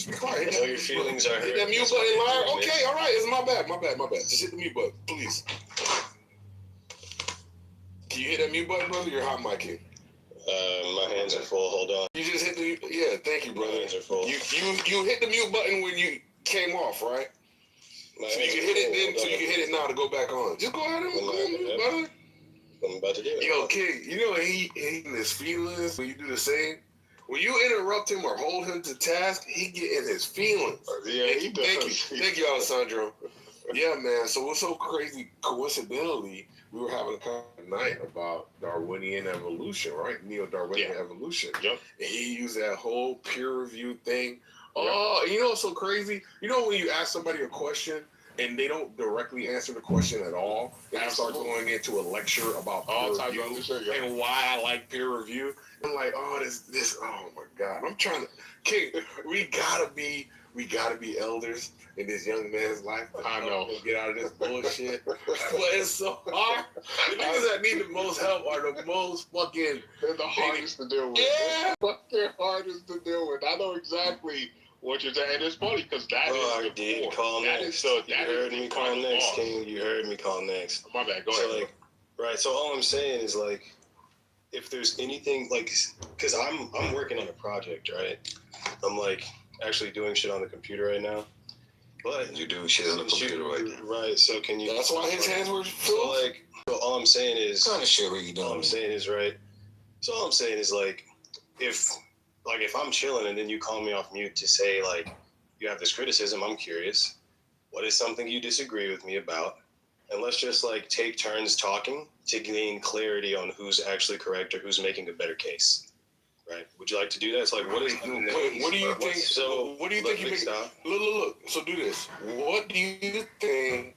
Just be quiet. I know your feelings are hurt. Hit that mute button, liar. Okay, all right. It's my bad. Just hit the mute button, please. Can you hit that mute button, brother? You're hot micing. My hands are full. Hold on. You just hit the thank you, brother. My hands are full. You hit the mute button when you came off, right? So you can hit it then, so you can hit it now to go back on. Just go ahead and brother. I'm about to do it. Yo, kid, you know he in his feelings when you do the same. When you interrupt him or hold him to task, he get in his feelings. Yeah, he does. Thank you, Alessandro. Yeah, man. So what's so crazy? Coincidentally, we were having a conversation tonight about Darwinian evolution, right? Neo-Darwinian evolution. Yep. And he used that whole peer review thing. Oh, you know what's so crazy? You know when you ask somebody a question and they don't directly answer the question at all, and start going into a lecture about peer review and why I like peer review. I'm like, oh, this, oh my God. I'm trying to, King, we gotta be elders in this young man's life. I know. Get out of this bullshit. But it's so hard. The niggas that need the most help are the most fucking... They're the hardest to deal with. Yeah. They're hardest to deal with. I know exactly what you're saying. And it's funny because that is... I did call next. You heard me call next, King. You heard me call next. My bad. Go ahead. Right. So all I'm saying is, like, if there's anything, like... Because I'm working on a project, right? I'm, like, actually doing shit on the computer right now. But you do shit on the computer right now. Right, so can you... That's why his hands were filled? So all I'm saying is... What kind of shit were you doing? All I'm saying is, right... So all I'm saying is, like, if I'm chilling and then you call me off mute to say, like, you have this criticism, I'm curious. What is something you disagree with me about? And let's just, like, take turns talking to gain clarity on who's actually correct or who's making a better case. Right? Would you like to do that? It's like, what do you think? So, what do you think you make? Look. So do this. What do you think?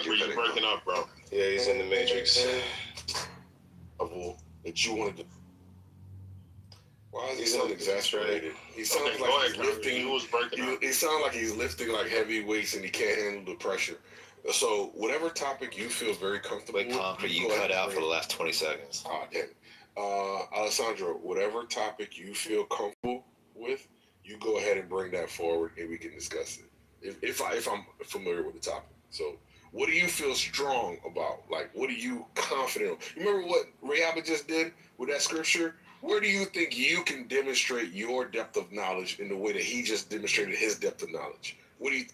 You're breaking up, bro. Yeah, he's in the Matrix. That you wanted to. Why is he sound exasperated? He sounds like he's lifting. He sounds like he's lifting like heavy weights and he can't handle the pressure. So whatever topic you feel very comfortable with, you cut out for the last 20 seconds. Damn. Alessandro, whatever topic you feel comfortable with, you go ahead and bring that forward and we can discuss it. If I'm familiar with the topic. So what do you feel strong about? Like, what are you confident of? You remember what Rayaba just did with that scripture? Where do you think you can demonstrate your depth of knowledge in the way that he just demonstrated his depth of knowledge? What do you...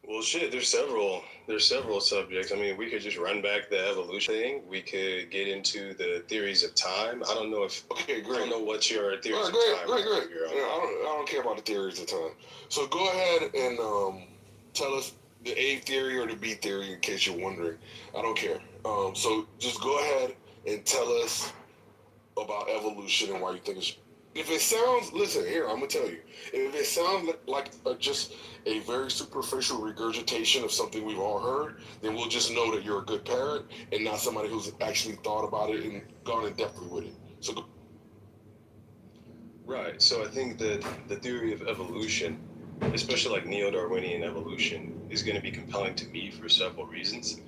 Well, shit, there's several subjects. I mean, we could just run back the evolution thing. We could get into the theories of time. I don't know if... Okay, great. I don't know what your theories of time are. Great. Yeah, I don't care about the theories of time. So go ahead and tell us the A theory or the B theory in case you're wondering. I don't care. So just go ahead and tell us about evolution and why you think it's... If it sounds, listen, here, I'm going to tell you. If it sounds like just a very superficial regurgitation of something we've all heard, then we'll just know that you're a good parent and not somebody who's actually thought about it and gone in depthly with it. So, right. So I think that the theory of evolution, especially like neo-Darwinian evolution, is going to be compelling to me for several reasons.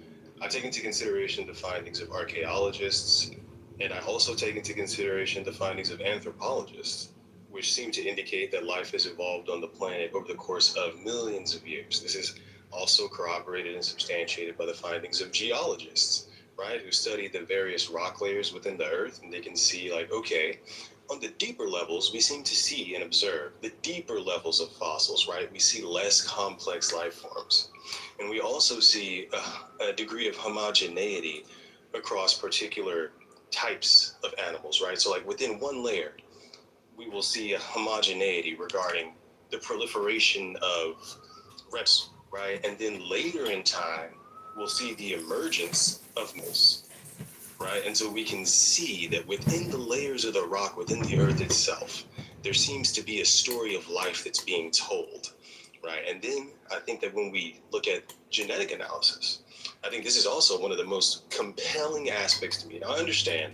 I take into consideration the findings of archaeologists, and I also take into consideration the findings of anthropologists, which seem to indicate that life has evolved on the planet over the course of millions of years. This is also corroborated and substantiated by the findings of geologists, right, who study the various rock layers within the earth, and they can see, like, okay, on the deeper levels, we seem to see and observe the deeper levels of fossils, right? We see less complex life forms. And we also see a degree of homogeneity across particular types of animals, right? So like within one layer, we will see a homogeneity regarding the proliferation of reptiles, right? And then later in time, we'll see the emergence of mammals, right? And so we can see that within the layers of the rock, within the earth itself, there seems to be a story of life that's being told, right? And then I think that when we look at genetic analysis, I think this is also one of the most compelling aspects to me. Now, I understand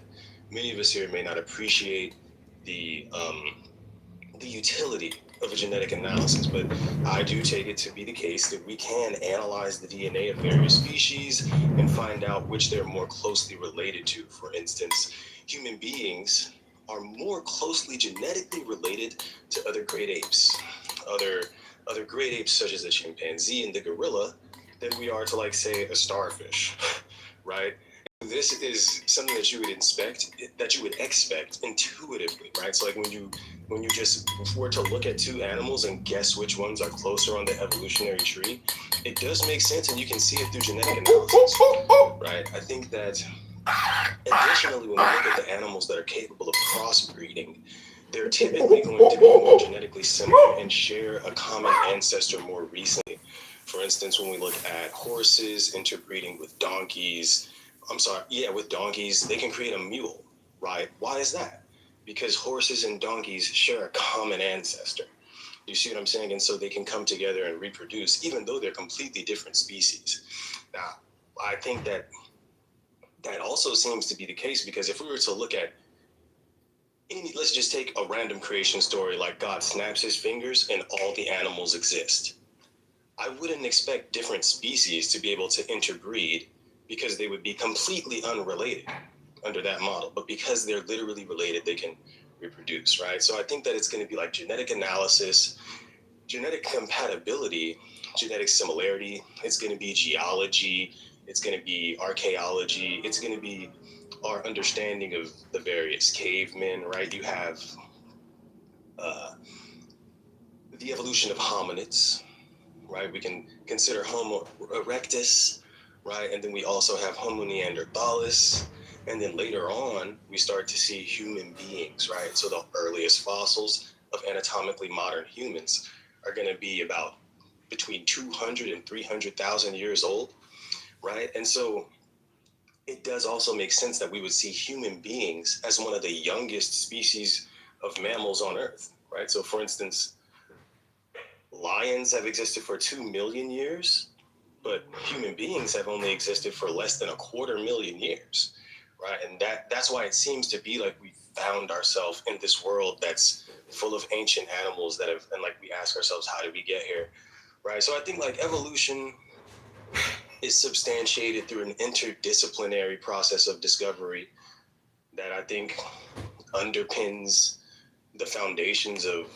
many of us here may not appreciate the utility of a genetic analysis, but I do take it to be the case that we can analyze the DNA of various species and find out which they're more closely related to. For instance, human beings are more closely genetically related to other great apes, other great apes such as the chimpanzee and the gorilla, than we are to, like, say, a starfish, right? This is something that you would expect intuitively, right? So, like, when you just were to look at two animals and guess which ones are closer on the evolutionary tree, it does make sense, and you can see it through genetic analysis, right? I think that additionally, when we look at the animals that are capable of crossbreeding, they're typically going to be more genetically similar and share a common ancestor more recently. For instance, when we look at horses interbreeding with donkeys, with donkeys, they can create a mule, right? Why is that? Because horses and donkeys share a common ancestor. You see what I'm saying? And so they can come together and reproduce, even though they're completely different species. Now, I think that also seems to be the case, because if we were to look at let's just take a random creation story like God snaps his fingers and all the animals exist. I wouldn't expect different species to be able to interbreed, because they would be completely unrelated under that model. But because they're literally related, they can reproduce, right? So I think that it's going to be like genetic analysis, genetic compatibility, genetic similarity. It's going to be geology. It's going to be archaeology. It's going to be our understanding of the various cavemen, right? You have the evolution of hominids, right? We can consider Homo erectus, right? And then we also have Homo neanderthalis. And then later on, we start to see human beings, right? So the earliest fossils of anatomically modern humans are going to be about between 200 and 300,000 years old, right? And so it does also make sense that we would see human beings as one of the youngest species of mammals on Earth, right? So, for instance, lions have existed for 2 million years, but human beings have only existed for less than 250,000 years, right? And that's why it seems to be like we found ourselves in this world that's full of ancient animals and like we ask ourselves, how did we get here, right? So I think like evolution is substantiated through an interdisciplinary process of discovery that I think underpins the foundations of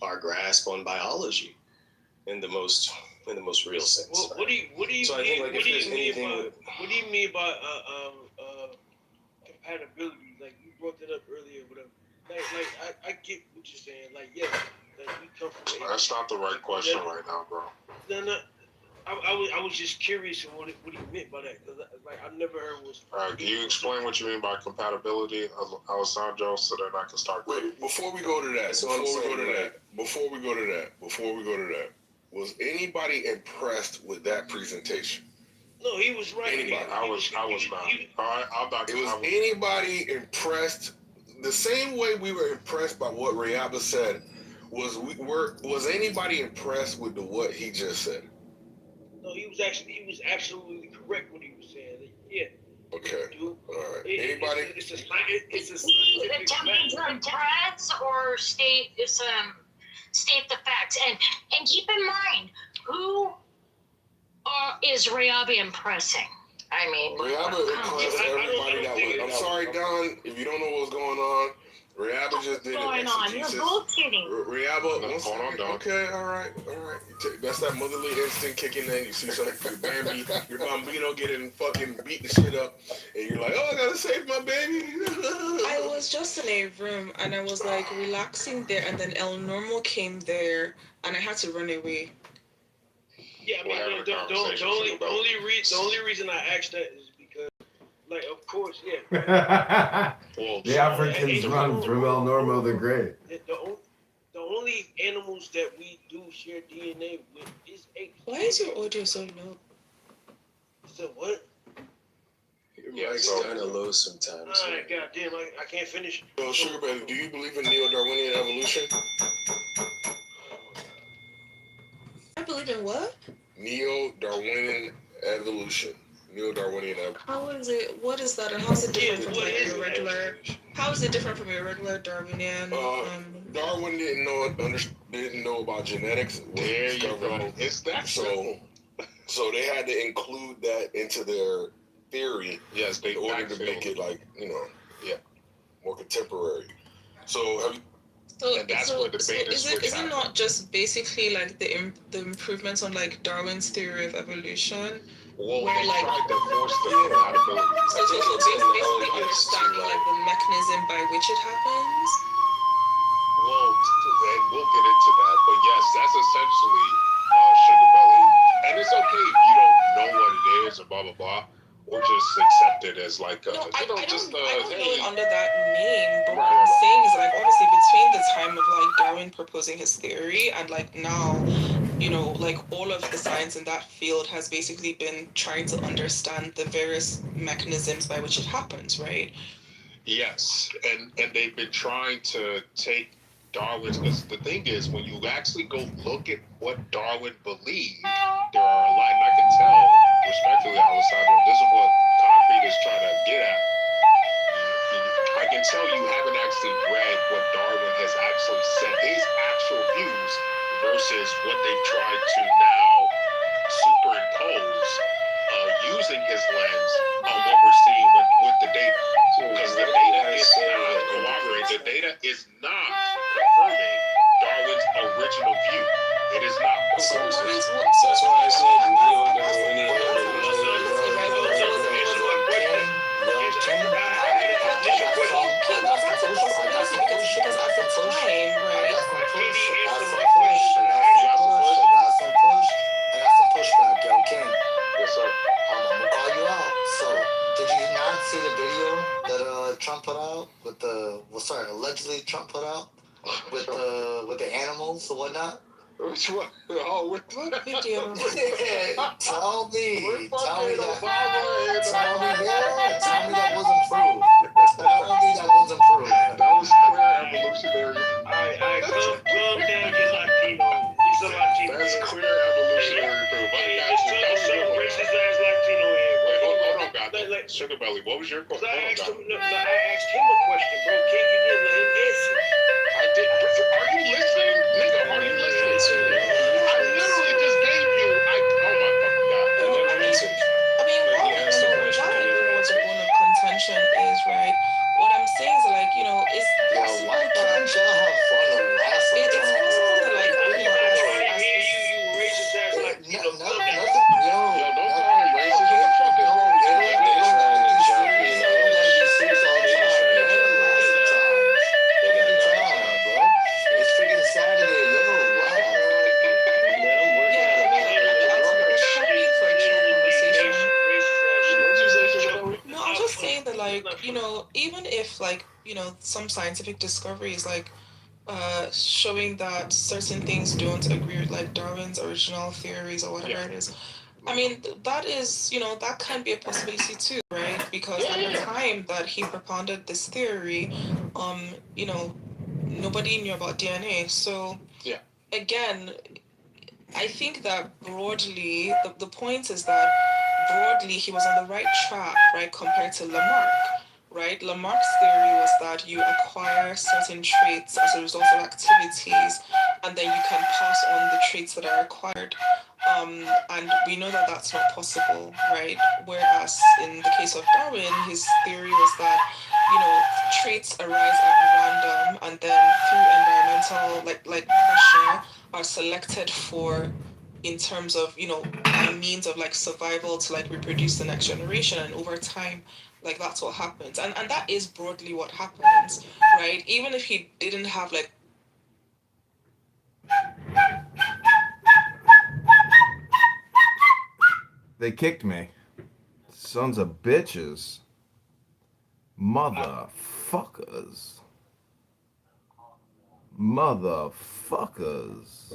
our grasp on biology in the most real sense. Well, what do you So I think, like, if there's anything what do you mean by compatibility? Like you brought that up earlier, whatever. Like I get what you're saying. Like yes, like we come from. That's not the right question right now, bro. No. I was just curious on what he meant by that, because like I never heard was. All right, can you explain what you mean by compatibility, Alessandro, so that I can start? Wait, before we go to that, was anybody impressed with that presentation? No, he was right. Anybody? I was not. All right, I'm not. Was anybody impressed the same way we were impressed by what Rayaba said? Was anybody impressed with what he just said? No, he was absolutely correct when he was saying it. Yeah. Okay. All right. Anybody? It's a He's scientific attempting to impress or state the facts, and keep in mind who is Rayaba impressing. I mean, Rayaba impressed everybody that was. I'm sorry, Don, if you don't know what's going on. Rayaba just did going on? You're bullshitting. Rayaba, hold on, Don. Okay, all right. That's that motherly instinct kicking in. You see your bambino getting fucking beat the shit up, and you're like, oh, I gotta save my baby. I was just in a room, and I was like relaxing there, and then El Normo came there, and I had to run away. Yeah, I mean, the only reason I asked that is because, like, of course, yeah. Well, the Africans run through El Normo the Great. The only animals that we do share DNA with is apes. Why is your audio so low? So what? Your mic's kind of low sometimes. All right, goddamn, I can't finish. So, Sugar Baby, do you believe in neo-Darwinian evolution? I believe in what? Neo-Darwinian evolution. Neo-Darwinian evolution. How is it? What is that? And how is it different from like your regular? How is it different from your regular Darwinian? Darwin didn't know about genetics. There you go. It's that so they had to include that into their theory. Yes, in order to make it like more contemporary. So have you, And that's where the debate is it not just basically like the improvements on like Darwin's theory of evolution? Well, where they like tried to force the compatibility. so basically understanding like the mechanism by which it happens. Well, and we'll get into that, but yes, that's essentially Sugar Belly, and it's okay if you don't know what it is or blah blah blah, or just accept it as like I don't hey. know it under that name, but what I'm saying is like obviously between the time of like Darwin proposing his theory and like now, you know, like all of the science in that field has basically been trying to understand the various mechanisms by which it happens, right? Yes, and they've been trying to take Darwin's, because the thing is, when you actually go look at what Darwin believed, there are a lot, and I can tell, respectfully, Alessandro, this is what Concrete is trying to get at. I can tell you haven't actually read what Darwin has actually said, his actual views, versus what they've tried to now superimpose using his lens on what we're seeing with the data. Because the data is not cooperating. The data is not confirming Darwin's original view. It is not. That's why I said neo-Darwinian Yes, sir. I'm gonna call you out. So, did you not see the video that Trump put out with allegedly Trump put out with the animals and whatnot? Which one? Oh, with what? Video. Tell me With that. fucking Obama and Tell me that wasn't proof. Tell me that wasn't proof. That was clear evolutionary. I calm down, you Latino. He's a Latino. That's clear evolutionary proof. I got you. That was some your one. racist ass Latino here. Wait, hold on, God. Like, Sugar Belly, what was your question? I asked him a question, bro. Can you didn't let him answer? I did. Are you listening? Nigga, are you listening? I literally just gave you. Oh my fucking God. I mean, what the bone of contention is, right? What I'm saying is like, you know, it's possible Why that can't y'all have fun and laugh it's sometimes? possible that like, you know, I hear you racist ass Latino. Yo, don't call him racist. What the fuck is wrong with you? It's freaking Saturday, no, I'm just saying that like, you know, even if like, you know, some scientific discoveries like showing that certain things don't agree with like Darwin's original theories or whatever it is. I mean, that is, you know, that can be a possibility too, right? Because at the time that he propounded this theory, you know, nobody knew about DNA. So again, I think that broadly, the point is that broadly he was on the right track, right, compared to Lamarck. Right? Lamarck's theory was that you acquire certain traits as a result of activities, and then you can pass on the traits that are acquired. And we know that that's not possible, right? Whereas in the case of Darwin, his theory was that, you know, traits arise at random, and then through environmental, like pressure, are selected for in terms of, you know, by means of like survival to like reproduce the next generation, and over time, like that's what happens, and that is broadly what happens, right? Even if he didn't have like They kicked me. Sons of bitches. Motherfuckers. Motherfuckers.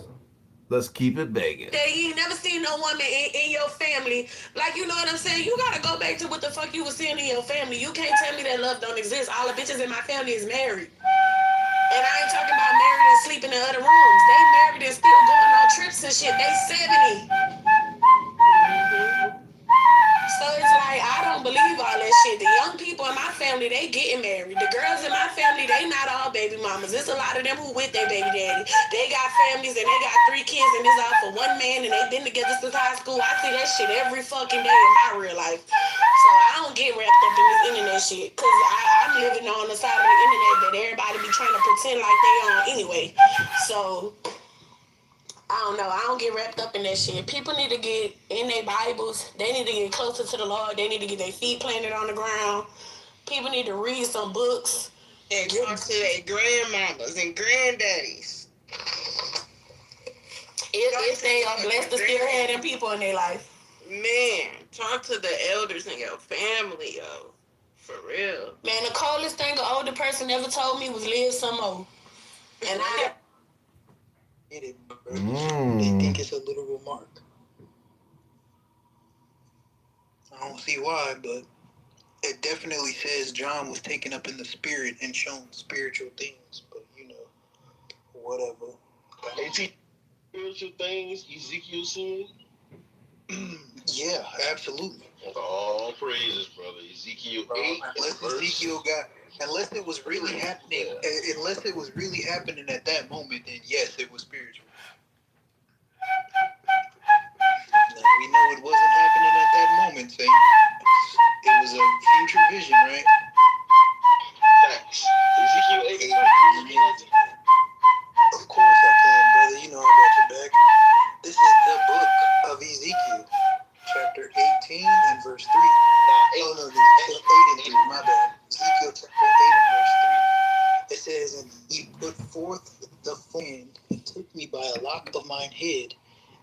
Let's keep it banging. You ain't never seen no woman in your family. Like, you know what I'm saying? You gotta go back to what the fuck you was seeing in your family. You can't tell me that love don't exist. All the bitches in my family is married. And I ain't talking about married and sleeping in other rooms. They married and still going on trips and shit. They 70. So it's like, I don't believe all that shit. The young people in my family, they getting married. The girls in my family, they not all baby mamas. There's a lot of them who with their baby daddy. They got families and they got 3 kids and it's all for one man and they been together since high school. I see that shit every fucking day in my real life. So I don't get wrapped up in this internet shit. Cause I I'm living on the side of the internet that everybody be trying to pretend like they on anyway. So I don't know. I don't get wrapped up in that shit. People need to get in their Bibles. They need to get closer to the Lord. They need to get their feet planted on the ground. People need to read some books. And talk to their grandmamas and granddaddies. If they are blessed to still have them people in their life. Man, talk to the elders in your family, yo. For real. Man, the coldest thing an older person ever told me was live some more. And I get it, bro. They think it's a literal mark. I don't see why, but it definitely says John was taken up in the spirit and shown spiritual things. But whatever. Spiritual things Ezekiel seen. Yeah, absolutely. All praises, brother. Ezekiel 8. Unless it was really happening, unless it was really happening at that moment, then yes, it was spiritual. Now, we know it wasn't happening at that moment, Saint. It was a future vision, right? Facts. Ezekiel 8. Of course I can, brother. You know I got your back. This is the book of Ezekiel, chapter 18 and verse 3. No, 8 and 3, my bad. Ezekiel chapter 8 and verse 3. It says, and he put forth the hand and took me by a lock of mine head,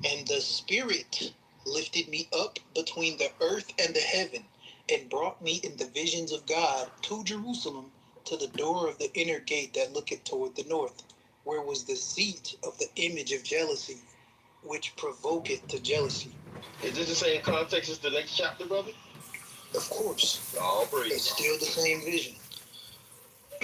and the Spirit lifted me up between the earth and the heaven, and brought me in the visions of God to Jerusalem, to the door of the inner gate that looketh toward the north, where was the seat of the image of jealousy, which provoketh to jealousy. Is this the same context as the next chapter, brother? Of course. All praise. It's still the same vision.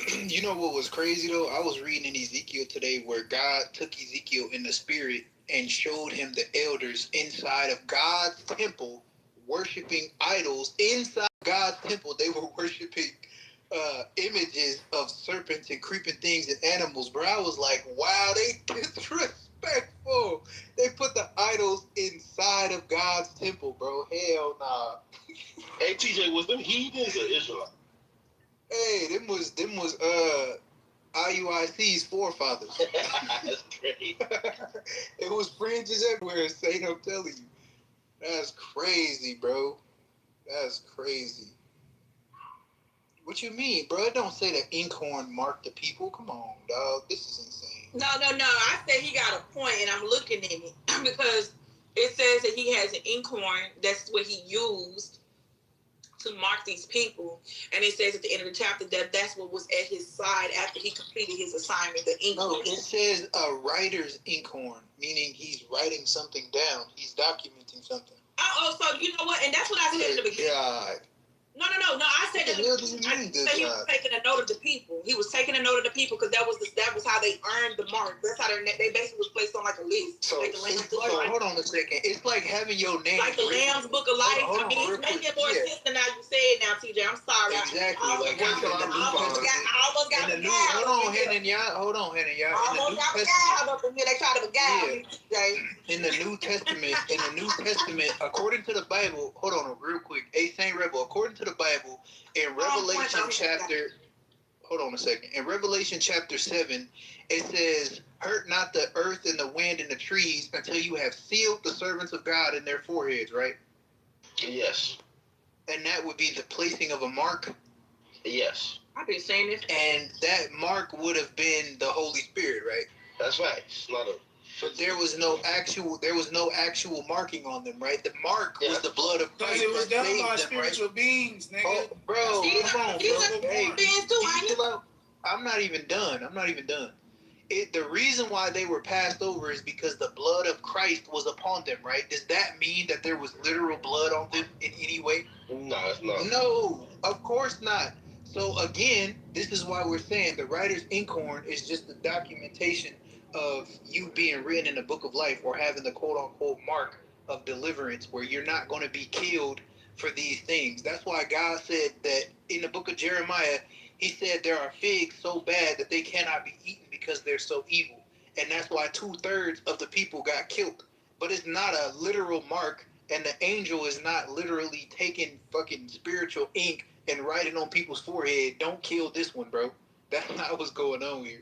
You know what was crazy though? I was reading in Ezekiel today where God took Ezekiel in the spirit and showed him the elders inside of God's temple worshiping idols. Inside God's temple, they were worshiping images of serpents and creeping things and animals, bro. I was like, wow, they disrespectful. They put the idols inside of God's temple, bro. Hell nah. Hey, TJ, was them heathens or Israelites? Hey, them was IUIC's forefathers. That's great. It was fringes everywhere, Saint, I'm telling you. That's crazy, bro. That's crazy. What you mean, bro? It don't say that Inkhorn marked the people. Come on, dog. This is insane. No. I said he got a point, and I'm looking at it because it says that he has an inkhorn. That's what he used to mark these people, and it says at the end of the chapter that that's what was at his side after he completed his assignment. The inkhorn. No, it says a writer's inkhorn, meaning he's writing something down. He's documenting something. Oh, so you know what? And that's what I said in the beginning. God. No. I said that. What do you mean, He was taking a note of the people. He was taking a note of the people because that was how they earned the mark. That's how they basically was placed on like a list. So, hold on a second. It's like having your name. Like the Lamb's Book of Life. Hold on, it's making more sense than how you say it now, TJ. I'm sorry. Exactly. I almost got the guy. Hold on, Hannah, y'all. Almost got the guy up in here. They try to beguile me, TJ. In the New Testament, according to the Bible, hold on real quick. Hey, Saint Rebel, according to the Bible, in Revelation chapter, hold on a second. In Revelation chapter 7, it says, hurt not the earth and the wind and the trees until you have sealed the servants of God in their foreheads, right? Yes. And that would be the placing of a mark? Yes. I've been saying this. And that mark would have been the Holy Spirit, right? That's right. It's not a... But there was no actual marking on them, right? The mark was the blood of Christ. Because it was done by them, spiritual beings, nigga. Oh, bro, come on, bro. Hey, beings too, I'm not even done. The reason why they were passed over is because the blood of Christ was upon them, right? Does that mean that there was literal blood on them in any way? No, it's not. No, of course not. So again, this is why we're saying the writer's inkhorn is just the documentation of you being written in the book of life or having the quote-unquote mark of deliverance where you're not going to be killed for these things. That's why God said that in the book of Jeremiah, he said there are figs so bad that they cannot be eaten because they're so evil. And that's why 2/3 of the people got killed. But it's not a literal mark, and the angel is not literally taking fucking spiritual ink and write it on people's forehead. Don't kill this one, bro. That's not what's going on here.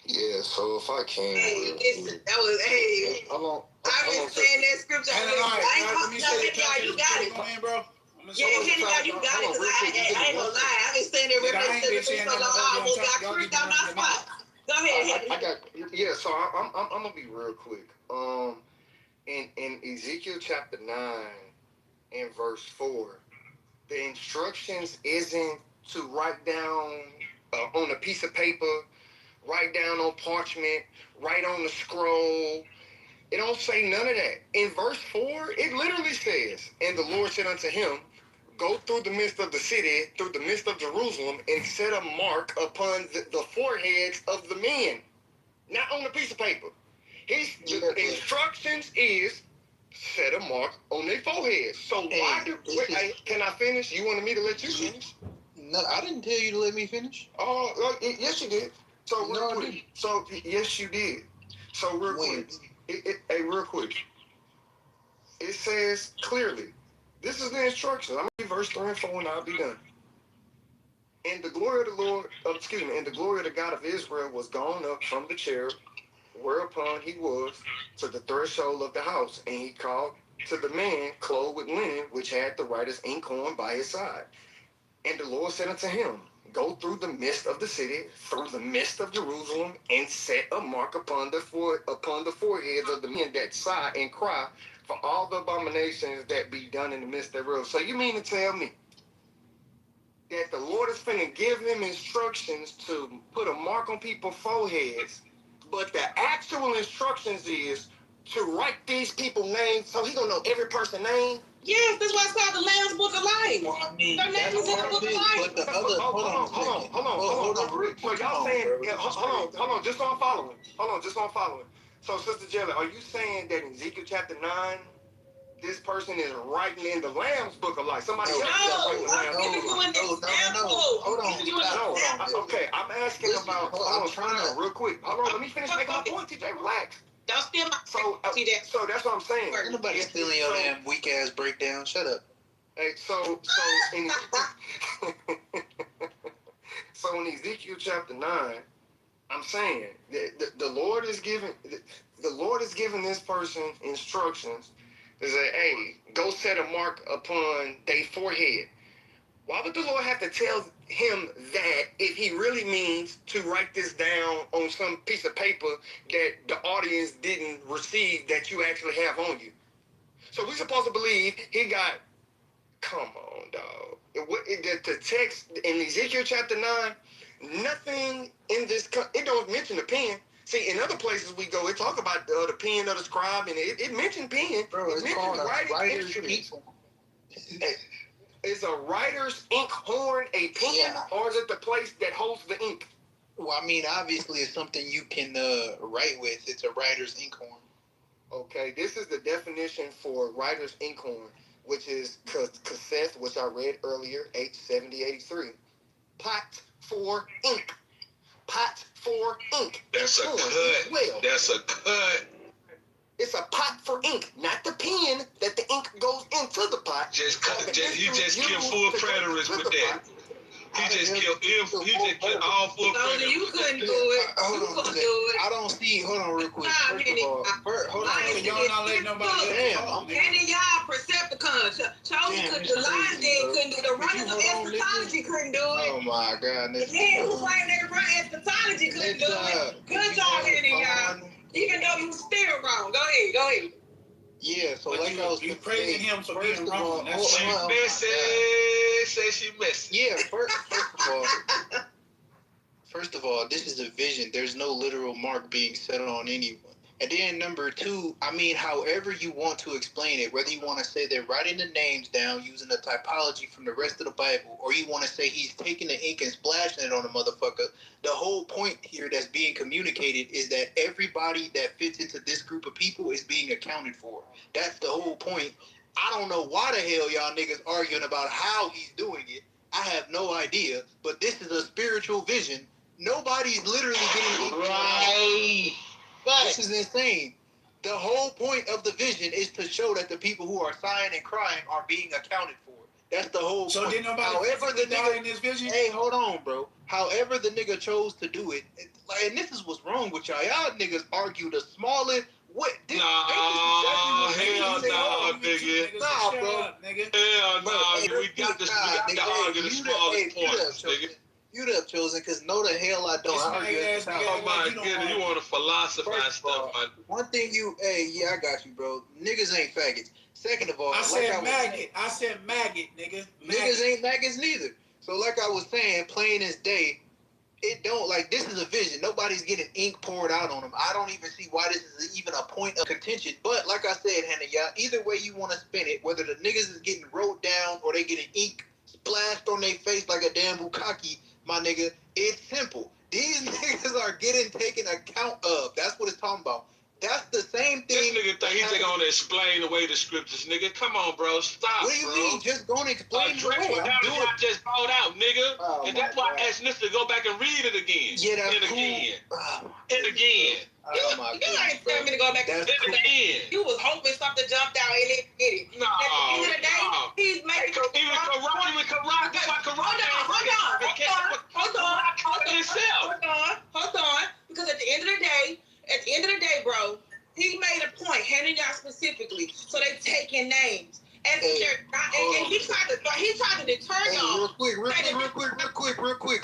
Yeah, so if I can, That was, hey, I've been saying that scripture. Let me say Kenny, you got it. Go in, bro. Yeah, Kenny, you got it, because I ain't gonna lie. I've been saying that reference to so long, I almost got creeped out my spot. Go ahead. So I'm gonna be real quick. In Ezekiel chapter 9 and verse 4, the instructions isn't to write down on a piece of paper, write down on parchment, write on the scroll. It don't say none of that. In verse 4, it literally says, and the Lord said unto him, go through the midst of the city, through the midst of Jerusalem, and set a mark upon the foreheads of the men. Not on a piece of paper. The instructions is set a mark on their foreheads. So can I finish? You wanted me to let you finish? No, I didn't tell you to let me finish. Oh, yes you did. So real quick. So yes you did. So real quick. Real quick. It says clearly. This is the instructions. I'm gonna read verse 3 and 4 and I'll be done. And the glory of the Lord, and the glory of the God of Israel was gone up from the cherub, whereupon he was to the threshold of the house, and he called to the man clothed with linen, which had the writer's inkhorn by his side. And the Lord said unto him, go through the midst of the city, through the midst of Jerusalem, and set a mark upon the foreheads of the men that sigh and cry for all the abominations that be done in the midst thereof. So you mean to tell me that the Lord is finna give him instructions to put a mark on people's foreheads, but the actual instructions is to write these people's names, so he gonna know every person's name? Yes, that's why it's called the Lamb's Book of Life. Well, I mean, Their name is in the Book of Life. But the other, hold on. So y'all saying, hold on, just so I'm following. So Sister Jelly, are you saying that in Ezekiel chapter 9, this person is writing in the Lamb's Book of Life? Somebody else is writing the Lamb's Book of Life. Hold on. Okay, I'm asking about, real quick. Hold on, let me finish making my point, TJ, relax. Don't steal my So that's what I'm saying. Ain't nobody stealing your damn weak ass breakdown. Shut up. Hey, so in Ezekiel chapter 9, I'm saying the Lord is giving this person instructions to say, hey, go set a mark upon their forehead. Why would the Lord have to tell him that if he really means to write this down on some piece of paper that the audience didn't receive that you actually have on you? So we supposed to believe he got, come on, dog. The text in Ezekiel chapter 9, nothing in this, it don't mention the pen. See, in other places we go, it talk about the pen of the scribe, and it mentioned pen. Bro, it's called a writer's instrument. Is a writer's inkhorn a pen, or is it the place that holds the ink? Well, I mean, obviously it's something you can write with. It's a writer's inkhorn. Okay, this is the definition for writer's inkhorn, which is cassette, which I read earlier, H7083. Pot for ink. Pot for ink. That's a cut. Well. That's a cut. It's a pot for ink, not the pen that the ink goes into the pot. You just killed full preterists with that. He just killed all full preterists. You couldn't do it. I don't see. Hold on, real quick. Hold on. So y'all not letting nobody else. Any y'all Percepticons, Chosen couldn't do, Lionsgate couldn't do, the runners of eschatology couldn't do it. Oh my goodness. Yeah, who's writing that eschatology couldn't do it. Good job, Henny, y'all. Even though you still wrong. Go ahead. Yeah, so but like I was praising him for being wrong. She messy. Say she messy. Yeah, first of all, this is a vision. There's no literal mark being set on anyone. And then number two, I mean, however you want to explain it, whether you want to say they're writing the names down using the typology from the rest of the Bible, or you want to say he's taking the ink and splashing it on the motherfucker, the whole point here that's being communicated is that everybody that fits into this group of people is being accounted for. That's the whole point. I don't know why the hell y'all niggas arguing about how he's doing it. I have no idea, but this is a spiritual vision. Nobody's literally getting ink. Right. This is insane. The whole point of the vision is to show that the people who are sighing and crying are being accounted for. That's the whole So point. did nobody However the die nigga in this vision? Hey, hold on, bro. However the nigga chose to do it, and this is what's wrong with y'all. Y'all niggas argue the smallest. What? This, Hell no, nigga. Nah, bro. Nigga. Hell no, Hey, we got to argue the smallest points, nigga. You'd have chosen, because no the hell I don't. I argue at the time. Oh my goodness, you want to philosophize stuff, man. One thing yeah, I got you, bro. Niggas ain't faggots. Second of all, I said maggot. I said maggot, nigga. Niggas ain't maggots neither. So like I was saying, plain as day, it don't, like, this is a vision. Nobody's getting ink poured out on them. I don't even see why this is even a point of contention. But like I said, Hannah, y'all, either way you want to spin it, whether the niggas is getting wrote down or they getting ink splashed on their face like a damn bukkake, my nigga, it's simple. These niggas are getting taken account of. That's what it's talking about. That's the same thing. This nigga think he's gonna explain away the scriptures, nigga. Come on, bro. Stop, What do you mean? Just gonna explain the way. I'm doing it. Just brought out, nigga. Oh, and that's why I asked Nissa to go back and read it again. Yeah, that's and cool. again. Oh, and again. You ain't telling me to go back and again. You was hoping something jumped out and it did it. No. At the end of the day, he's making Hold on. Because at the end of the day, bro, he made a point, handing out specifically. So they taking names. And he tried to deter y'all. Real quick.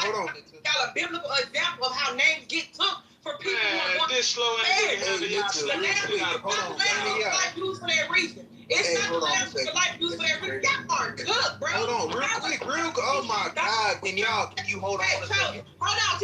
Hold on. Y'all a biblical example of how names get took for people who want this slow ass Hold on. Life used for that reason. It's not life used for that reason. Y'all are cooked, bro. Hold on, real quick. Oh my God. Can you hold on a second? Hold on,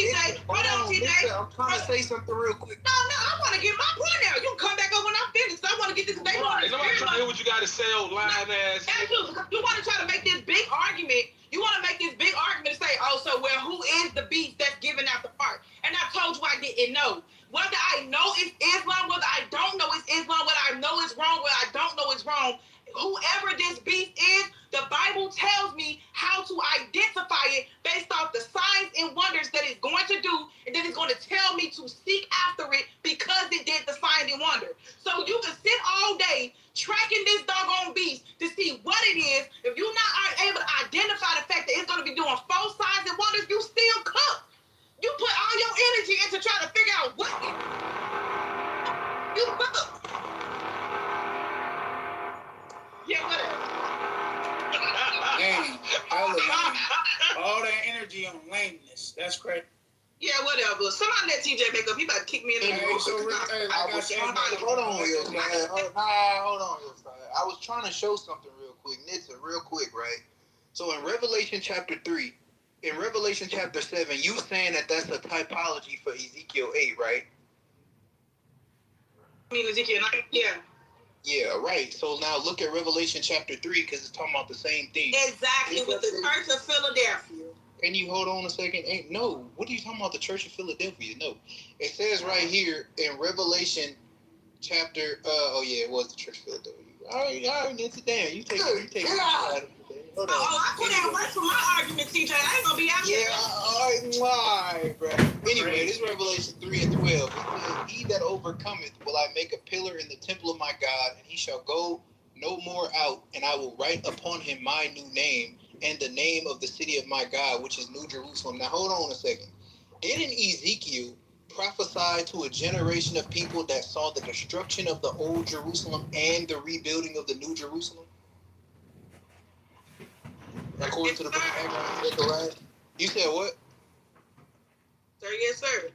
TJ. I'm trying to say something real quick. No, I want to get my point out. You can come back over when I'm finished. I want to get this thing on. Nobody trying to hear what you got to say, old lying ass. You want to try to make this big argument. You want to make this big argument and say, oh, so well, who is the beast that's giving out the part? And I told you I didn't know. Whether I know it's Islam, whether I don't know it's Islam, whether I know it's wrong, whether I don't know it's wrong, whoever this beast is, the Bible tells me how to identify it based off the signs and wonders that it's going to do, and then it's going to tell me to seek after it because it did the sign and wonder. So you can sit all day tracking this doggone beast to see what it is. If you're not able to identify the fact that it's going to be doing false signs and wonders, you still cook. You put all your energy into trying to figure out what you cook. Yeah, whatever. Dang, all that energy on lameness. That's crazy. Yeah, whatever. Somebody let TJ back up. He about to kick me in the Hold on, yo. Hold on, yo. I was trying to show something real quick. Nitsa, real quick, right? So in Revelation chapter 3, in Revelation chapter 7, you saying that that's a typology for Ezekiel 8, right? I mean, Ezekiel 9, yeah. Yeah, right. So now look at Revelation chapter 3 because it's talking about the same thing. Exactly, with the Church of Philadelphia. Can you hold on a second? No. What are you talking about, the Church of Philadelphia? No. It says right here in Revelation chapter, it was the Church of Philadelphia. All right, it's damn. You take it. Hold on. I put in work for my argument, TJ. I ain't gonna be out here. Yeah, all right, bro. Anyway, this is Revelation 3 and 12. It says, he that overcometh will I make a pillar in the temple of my God, and he shall go no more out, and I will write upon him my new name, and the name of the city of my God, which is New Jerusalem. Now, hold on a second. Didn't Ezekiel prophesy to a generation of people that saw the destruction of the old Jerusalem and the rebuilding of the New Jerusalem? According to the book of Zechariah. You said what? Sir, yes, sir.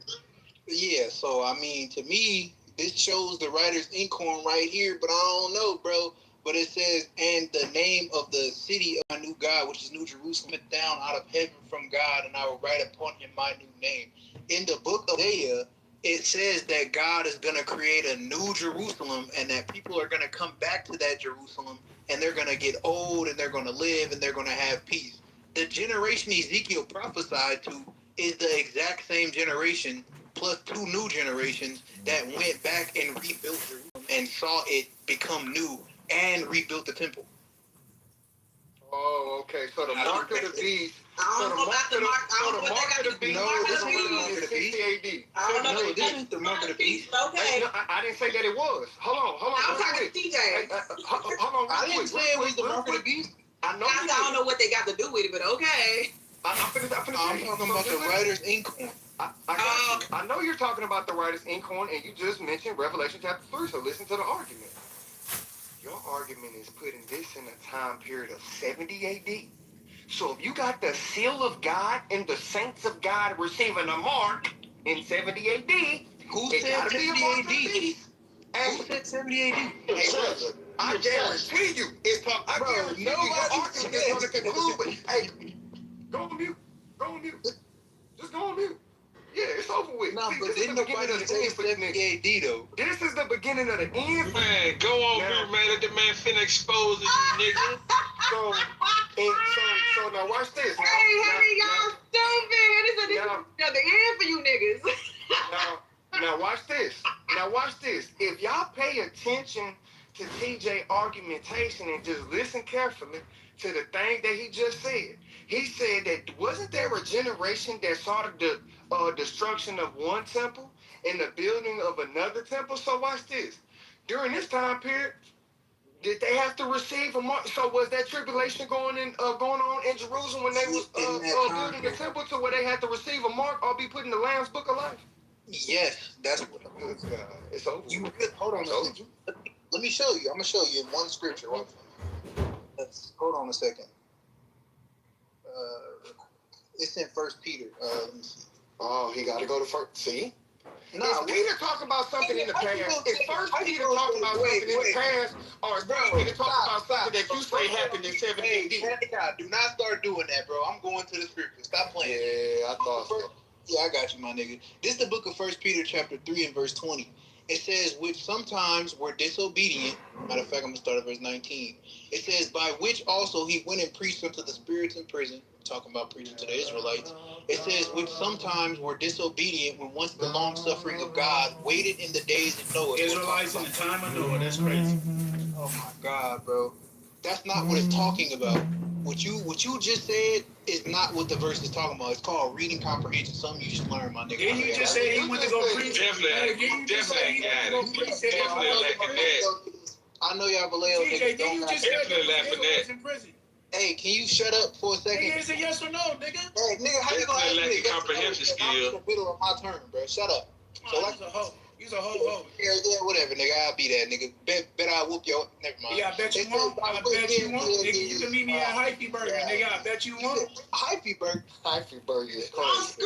Yeah, so, I mean, to me, this shows the writer's inkhorn right here, but I don't know, bro. But it says, and the name of the city of my new God, which is New Jerusalem, down out of heaven from God, and I will write upon him my new name. In the book of Isaiah, it says that God is going to create a new Jerusalem, and that people are going to come back to that Jerusalem, and they're going to get old, and they're going to live, and they're going to have peace. The generation Ezekiel prophesied to is the exact same generation, plus two new generations that went back and rebuilt Jerusalem and saw it become new and rebuilt the temple. Oh, okay. So the mark of the beast. I don't know about the mark. I don't know what they got to be. No, this is the 60 AD. I don't know. No, this is the mark of the beast. Okay. I didn't say that it was. Hold on. I'm talking to TJ. Hold on. I didn't say it was the mark of the beast. I know. I don't know what they got to do with it, but okay. I'm talking about the writer's inkhorn. I know you're talking about the writer's inkhorn, and you just mentioned Revelation chapter 3, so listen to the argument. Your argument is putting this in a time period of 70 AD. So if you got the seal of God and the saints of God receiving a mark in 70 AD, who said 70 AD? Who said 70 AD? Hey, brother, I guarantee you, it's talk. I guarantee you, your argument is going to conclude with, hey, go on mute. Go on mute. Just go on mute. Yeah, it's over with. No, See, but this didn't is the beginning nobody of the say end for you 70 niggas. AD though? This is the beginning of the end. Man, go on mute, man. Let the man finna expose you, nigga. So now watch this. Y'all stupid. This is the end for you niggas. Now watch this. Now watch this. If y'all pay attention to TJ argumentation and just listen carefully to the thing that he just said. He said that wasn't there a generation that saw the destruction of one temple and the building of another temple? So watch this. During this time period, did they have to receive a mark? So was that tribulation going on in Jerusalem when they was building the temple to where they had to receive a mark or be put in the Lamb's Book of Life? Yes, that's what it's over. Hold on a second. Let me show you. I'm gonna show you in one scripture. Hold on a second. It's in 1 Peter. Let me see. Oh, he got to go to first. See? No, is Peter talking about something in the past? Is First Peter talking about something in the past, or is First Peter talking about something that you say happened in 70 AD? Do not start doing that, bro. I'm going to the scripture. Stop playing. Yeah, I thought so. Yeah, I got you, my nigga. This is the book of 1 Peter chapter 3 and verse 20. It says, which sometimes were disobedient. Matter of fact, I'm going to start at verse 19. It says, by which also he went and preached unto the spirits in prison. Talking about preaching to the Israelites. It says, which sometimes were disobedient when once the long suffering of God waited in the days of Noah. Israelites in the time of Noah. That's crazy. Oh my God, bro. That's not what it's talking about. What you just said is not what the verse is talking about. It's called reading comprehension. Something you should learn, my nigga. Didn't you just say he went to go preach? Definitely I know y'all Vallejo TJ, didn't you just say Israelites in prison? Hey, can you shut up for a second? Nigga, is it yes or no, nigga? Hey, nigga, how you gonna ask me? Comprehension skill. I'm in the middle of my turn, bro. Shut up. So like a hoe. You's a hoe. Yeah, whatever, nigga. I'll be that, nigga. Bet I'll whoop your. Never mind. Yeah, I bet you won't. I bet you won't. Nigga, you can meet me at Hyphy Burger, nigga. I bet you won't. Hyphy Burger? Hyphy Burger is crazy.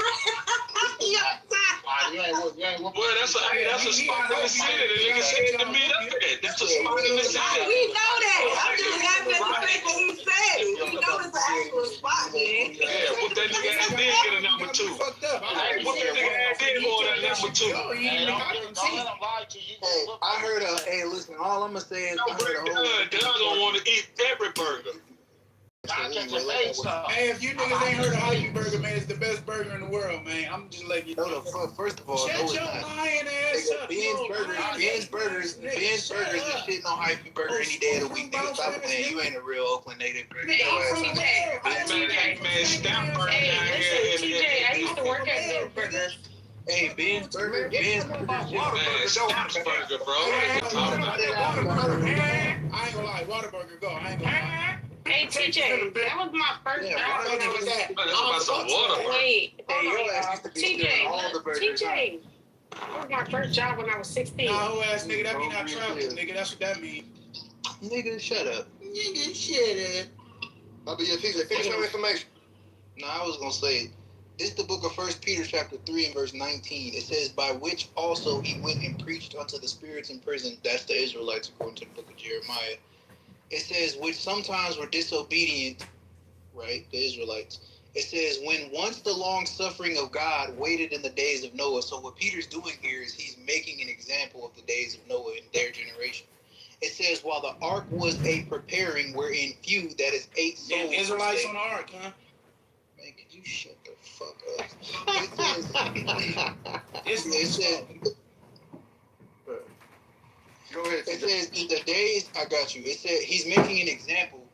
Well, that's a spot in the city. The nigga said to meet up there. That's a spot in the city. We know that. I'm just happy at the fact that he said it. We know it's an actual spot, man. Yeah, what that nigga ass did get a number 2. What that nigga ass did order a number 2. Hey, I heard hey, listen, all I'm gonna say is I heard a whole. Doug don't want to eat every burger. Hey, if you niggas ain't heard of Hyphy Burger, man, it's the best burger in the world, man. I'm just letting you know. First of all, shut your lying ass up. Ben's Burgers is shitting on Hyphy Burger any day of the week. Nigga, stop playing. You ain't a real Oakland native, bro. Man, stop burger down here. TJ, I used to work at Ben's Burger. Hey, Ben's Burger. Ben's Burger. Man, stop burger, bro. I ain't gonna lie. Whataburger, go. I ain't gonna lie. Hey, TJ, that was my first job when I was at. That's about some water. Wait, TJ, that was my first job when I was 16. Nah, whole ass nigga, that mean I traveling, nigga. That's what that mean. Nigga, shut up. Nigga, shut up. I'll be your teacher. Finish your information. No, I was gonna say, this is the book of 1 Peter chapter 3 and verse 19. It says, by which also he went and preached unto the spirits in prison. That's the Israelites according to the book of Jeremiah. It says, which sometimes were disobedient, right, the Israelites. It says, when once the long suffering of God waited in the days of Noah. So what Peter's doing here is he's making an example of the days of Noah in their generation. It says, while the ark was a preparing, wherein few, that is 8 souls. Damn, Israelites on the ark, huh? Man, could you shut the fuck up? It says, Go ahead. It says, in the days, I got you. It said he's making an example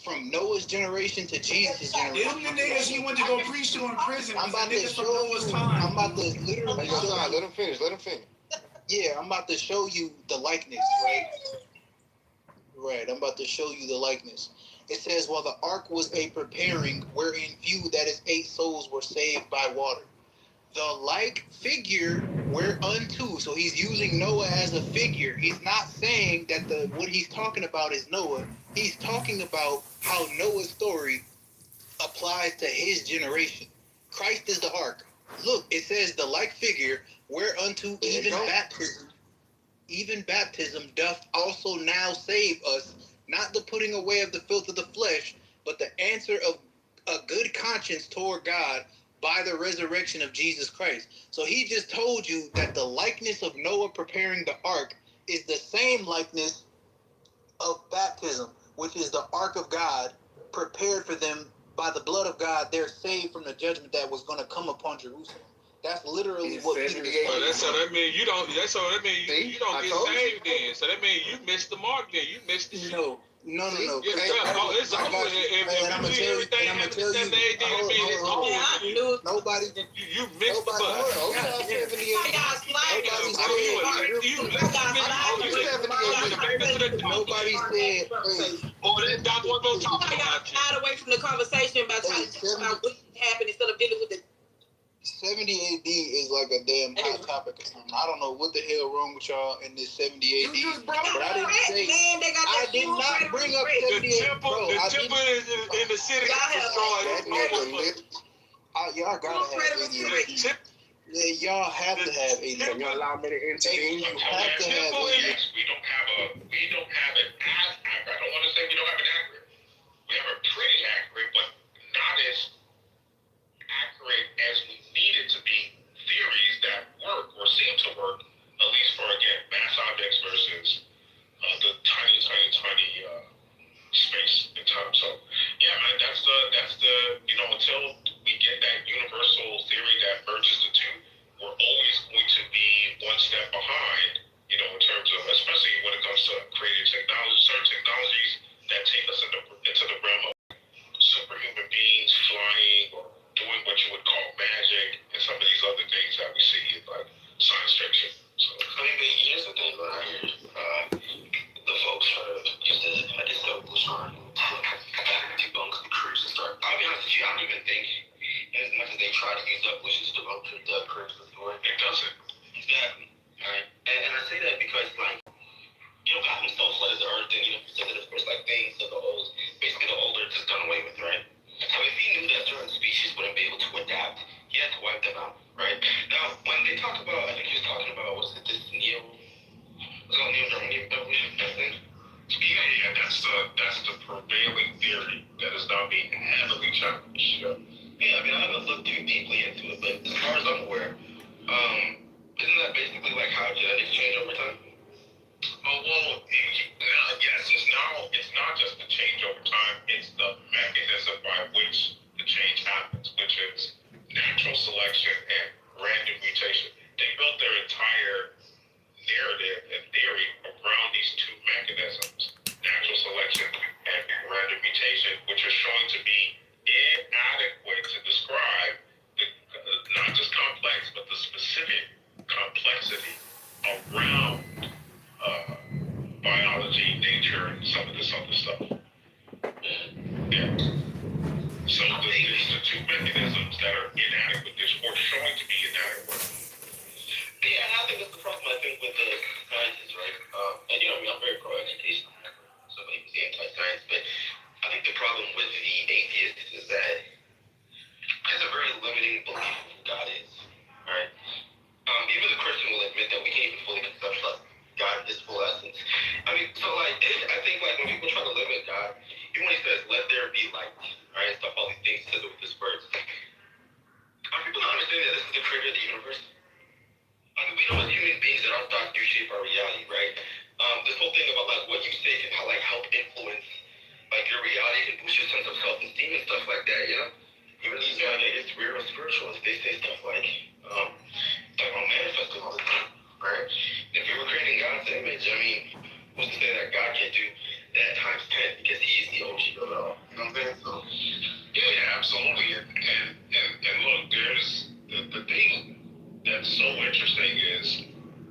from Noah's generation to Jesus' generation. Them the niggas he went to go preach to in prison. I'm about to show Noah's time. I'm about to literally show you. Let him finish. Yeah, I'm about to show you the likeness, right? Right, I'm about to show you the likeness. It says, while the ark was a preparing, wherein few, that is 8 souls, were saved by water. The like figure whereunto. So he's using Noah as a figure. He's not saying that what he's talking about is Noah. He's talking about how Noah's story applies to his generation. Christ is the ark. Look, it says the like figure whereunto even baptism doth also now save us, not the putting away of the filth of the flesh, but the answer of a good conscience toward God by the resurrection of Jesus Christ. So he just told you that the likeness of Noah preparing the ark is the same likeness of baptism, which is the ark of God prepared for them by the blood of God. They're saved from the judgment that was going to come upon Jerusalem. That's literally what Peter is saying. Well, so that means you don't. That's so that means you don't get saved then. So that means you missed the mark then. You missed the shoot. No. It's over. If you leave everything after 7 to 8 days, it's over. Nobody. You missed the Nobody said. Got away from the conversation about trying to talk about what happened instead of dealing with the 70 AD is like a damn hot topic or something. I don't know what the hell wrong with y'all in this 70 AD. You just brought but I didn't say. I did not bring up 70 AD. The temple is in the city. Y'all gotta have AD. Yeah, y'all have to have AD. Can you allow me to intervene? You have to have AD. We don't have it as accurate. I don't want to say we don't have it accurate. We have a pretty accurate, but not as accurate as we need it to be. Theories that work or seem to work, at least for, again, mass objects versus the tiny space and time. So yeah, man, that's the until we get that universal theory that merges the two, we're always going to be one step behind, in terms of, especially when it comes to creating technology, certain technologies that take us into the realm of superhuman beings flying or doing what you would call magic and some of these other things that we see in like science fiction. So here's the thing that I hear the folks used to establish on debunk the cruise and start. I'll be honest with you, I don't even think, as much as they try to use evolution to debunk the cruise story, it doesn't. Exactly. Right. And I say that because like, God himself flooded the earth and presented us first like things of the old, basically the older just done away with, right? So if he knew that certain species wouldn't be able to adapt, he had to wipe them out, right? Now, when they talk about, I think he was talking about, what's it, this neo-Darwinian evolution, I think? Yeah, that's the prevailing theory that is now being heavily challenged. Yeah, I mean, I haven't looked too deeply into it, but as far as I'm aware, isn't that basically like how genetics change over time? Oh, well, yes, it's not just the change over time, it's the mechanism by which the change happens, which is natural selection and random mutation. They built their entire narrative and theory around these two mechanisms, natural selection and random mutation, which are shown to be inadequate to describe not just complex, but the specific complexity around biology, nature, and some of this other stuff. Yeah. So there's the two mechanisms that are inadequate, or showing to be inadequate. Yeah, and I think that's the problem, I think, with the scientists, right? And I'm very pro-education. Somebody who's anti-science, but I think the problem with the atheists is that there's a very limiting belief of who God is, right? Even the Christian will admit that we can't even fully conceptualize God in his full essence. I mean, so like, I think like when people try to limit God, even when he says, "Let there be light," right, and stuff, all these things says it with his words. People don't understand that this is the creator of the universe. I mean, we know as human beings that our thoughts do shape our reality, right? This whole thing about like what you say can help influence like your reality and boost your sense of self-esteem and stuff like that, Even these it's real spiritual. They say stuff like about manifesting all the time, right? If you were creating God's image, I mean, who's to say that God can't do that times 10 because he's the OG of it all? You know what I'm saying? So yeah, absolutely. And look, there's the thing that's so interesting is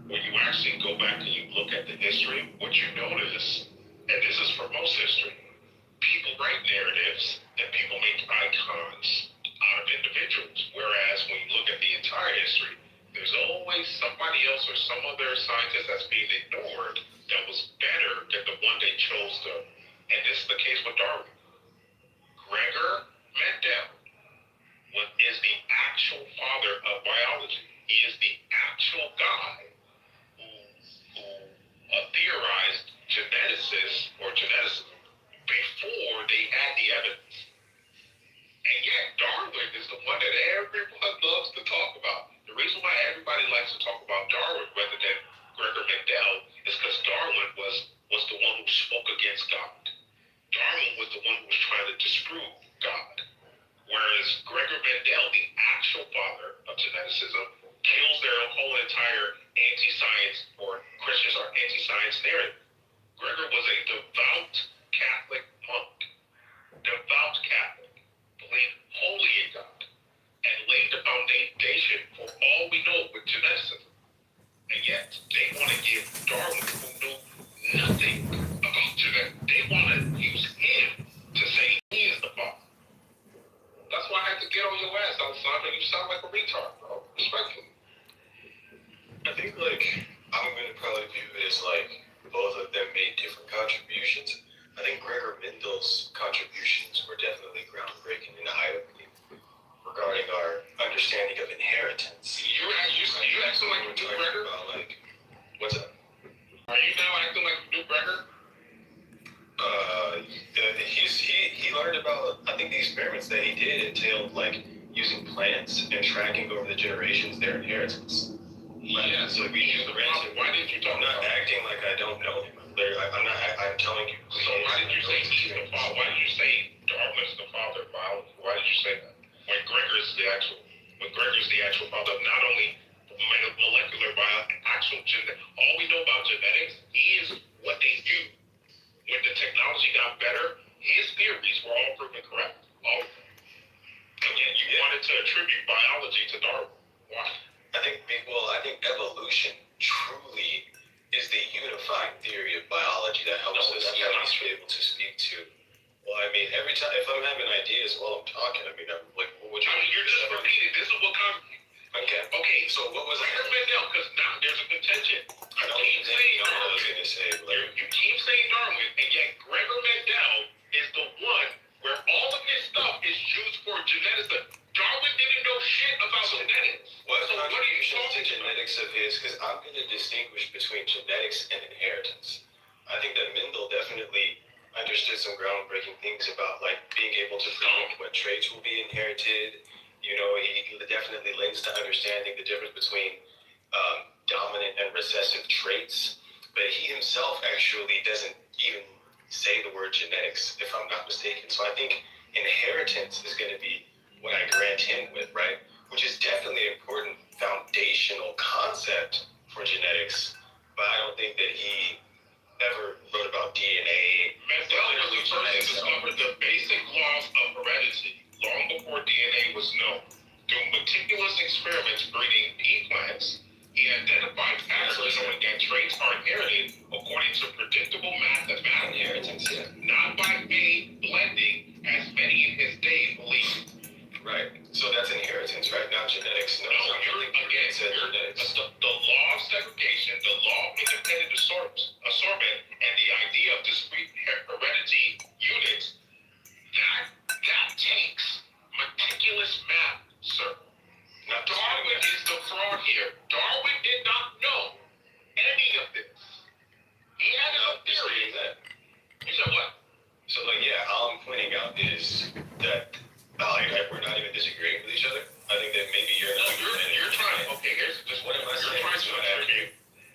when you actually go back and you look at the history, what you notice, and this is for most history, people right narratives, then people make icons out of individuals. Whereas when you look at the entire history, there's always somebody else or some other scientist that's being ignored that was better than the one they chose to. And this is the case with Darwin. Gregor Mendel is the actual father of biology. He is the actual guy who theorized geneticism before they had the evidence. And yet, Darwin is the one that everyone loves to talk about. The reason why everybody likes to talk about Darwin rather than Gregor Mendel is because Darwin was the one who spoke against God. Darwin was the one who was trying to disprove God. Whereas Gregor Mendel, the actual father of geneticism, kills their whole entire anti-science, or Christians are anti-science narrative. Gregor was a devout Catholic monk. Devout Catholic. Believed wholly in God. And laid the foundation for all we know with geneticism. And yet, they want to give Darwin, who knew nothing about genetics, they want to use him to say he is the father. That's why I had to get on your ass, Alessandro. You sound like a retard, bro. Respectfully. I think, I'm going to probably view it as, both of them made different contributions. I think Gregor Mendel's contributions were definitely groundbreaking and eye-opening regarding our understanding of inheritance. You acting like a new Gregor? What's up? Are you now acting like a new Gregor? He learned about, I think the experiments that he did entailed, using plants and tracking over the generations their inheritance. Yeah, so we use the ransom. Why did you talk I'm not acting like I don't know him. I'm telling you. So why did you say he's the father? Why did you say Darwin's the father of biology? Why did you say that? When Gregor's the actual father of not only molecular biology, actual genetic. All we know about genetics is what they do. When the technology got better, his theories were all proven correct. All of them. And yet you wanted to attribute biology to Darwin. Why? I think evolution truly is the unifying theory of biology that helps us at least be able to speak to. Well, every time, if I'm having ideas while I'm talking, I'm like, what would you you're just repeating. This is what comes. Okay, so what was Gregor Mendel? Because now there's a contention. You keep saying Darwin, and yet Gregor Mendel is the one where all of his stuff is used for genetics. Darwin didn't know shit about genetics. What are you talking to genetics of his? Because I'm going to distinguish between genetics and inheritance. I think that Mendel definitely understood some groundbreaking things about being able to predict what traits will be inherited. He definitely lends to understanding the difference between dominant and recessive traits. But he himself actually doesn't even say the word genetics, if I'm not mistaken. So I think inheritance is going to be what I grant him with, right? Which is definitely an important foundational concept for genetics. But I don't think that he ever wrote about DNA. Mendel was the person who discovered the basic laws of heredity long before DNA was known. Through meticulous experiments breeding pea plants, he identified patterns showing that traits are inherited according to predictable mathematics, not by vague blending, as many in his day believed. Right. So that's inheritance, right? Not genetics. No, genetics. The law of segregation, the law of independent assortment, and the idea of discrete heredity units, that takes meticulous math, sir. Now, Darwin is the fraud here. Darwin did not know any of this. He had no theory. You said what? So, all I'm pointing out is that we're not even disagreeing with each other. I think that maybe you're not. You're trying. Okay, here's just what am I saying?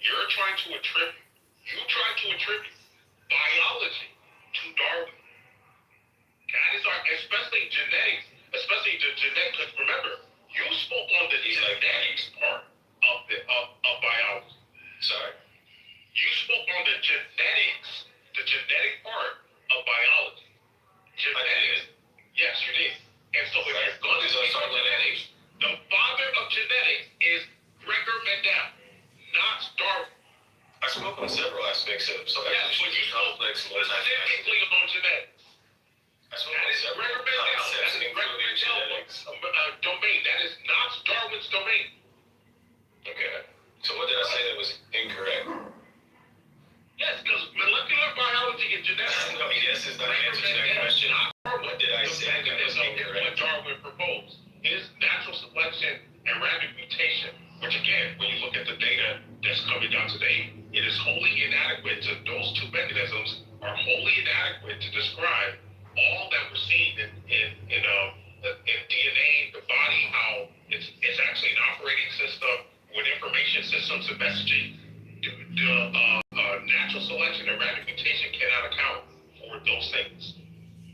You're trying to attribute. You try to attribute biology to Darwin. That is especially genetics, because remember, you spoke on the genetics part of biology. Sorry. You spoke on the genetic part of biology. Genetics. Yes, you did. And so if you're going to speak on genetics, the father of genetics is Gregor Mendel, not Darwin. I spoke on several aspects of yes, but you spoke specifically on genetics. refutation, which again, when you look at the data that's coming down today, it is wholly inadequate to those two mechanisms are wholly inadequate to describe all that we're seeing in DNA, the body, how it's actually an operating system with information systems and messaging. Natural selection and random mutation cannot account for those things.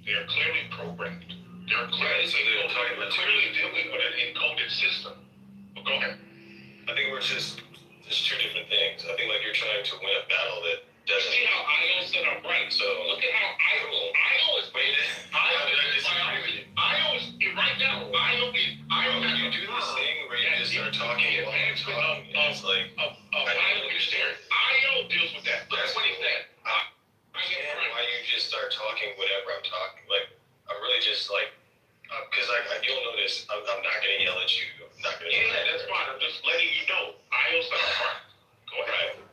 They are clearly programmed. They're clearly dealing with an encoded system. But go ahead. I think we're just two different things. I think like you're trying to win a battle that doesn't. See how Io said I'm right. So look at how Io is weighted. Io is right now. Io you do this thing where you just start talking while you're talking. It's like I understand. Io deals with that. That's what he said. Why you just start talking whenever I'm talking? Like I'm really just like because you'll notice I'm not gonna yell at you. I'm not gonna. Yeah, that's fine. I'm just letting you know. Io said I'm right. Go ahead.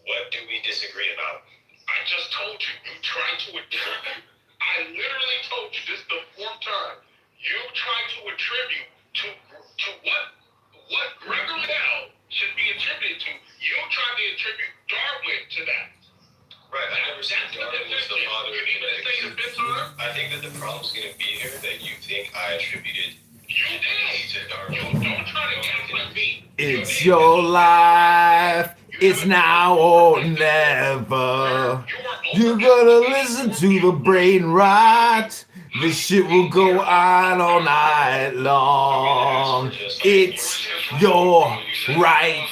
What do we disagree about? I just told you. You tried to attribute. I literally told you this the fourth time. You tried to attribute to what Gregor Mendel should be attributed to. You tried to attribute Darwin to that. Right. I never said Darwin was the father. You need to say the fifth time. I think that the problem's gonna be here that you think I attributed. You did. To Darwin. You don't try to gaslight me. It's your life. It's now or never. You're gonna listen to the brain rot. This shit will go on all night long. It's your right.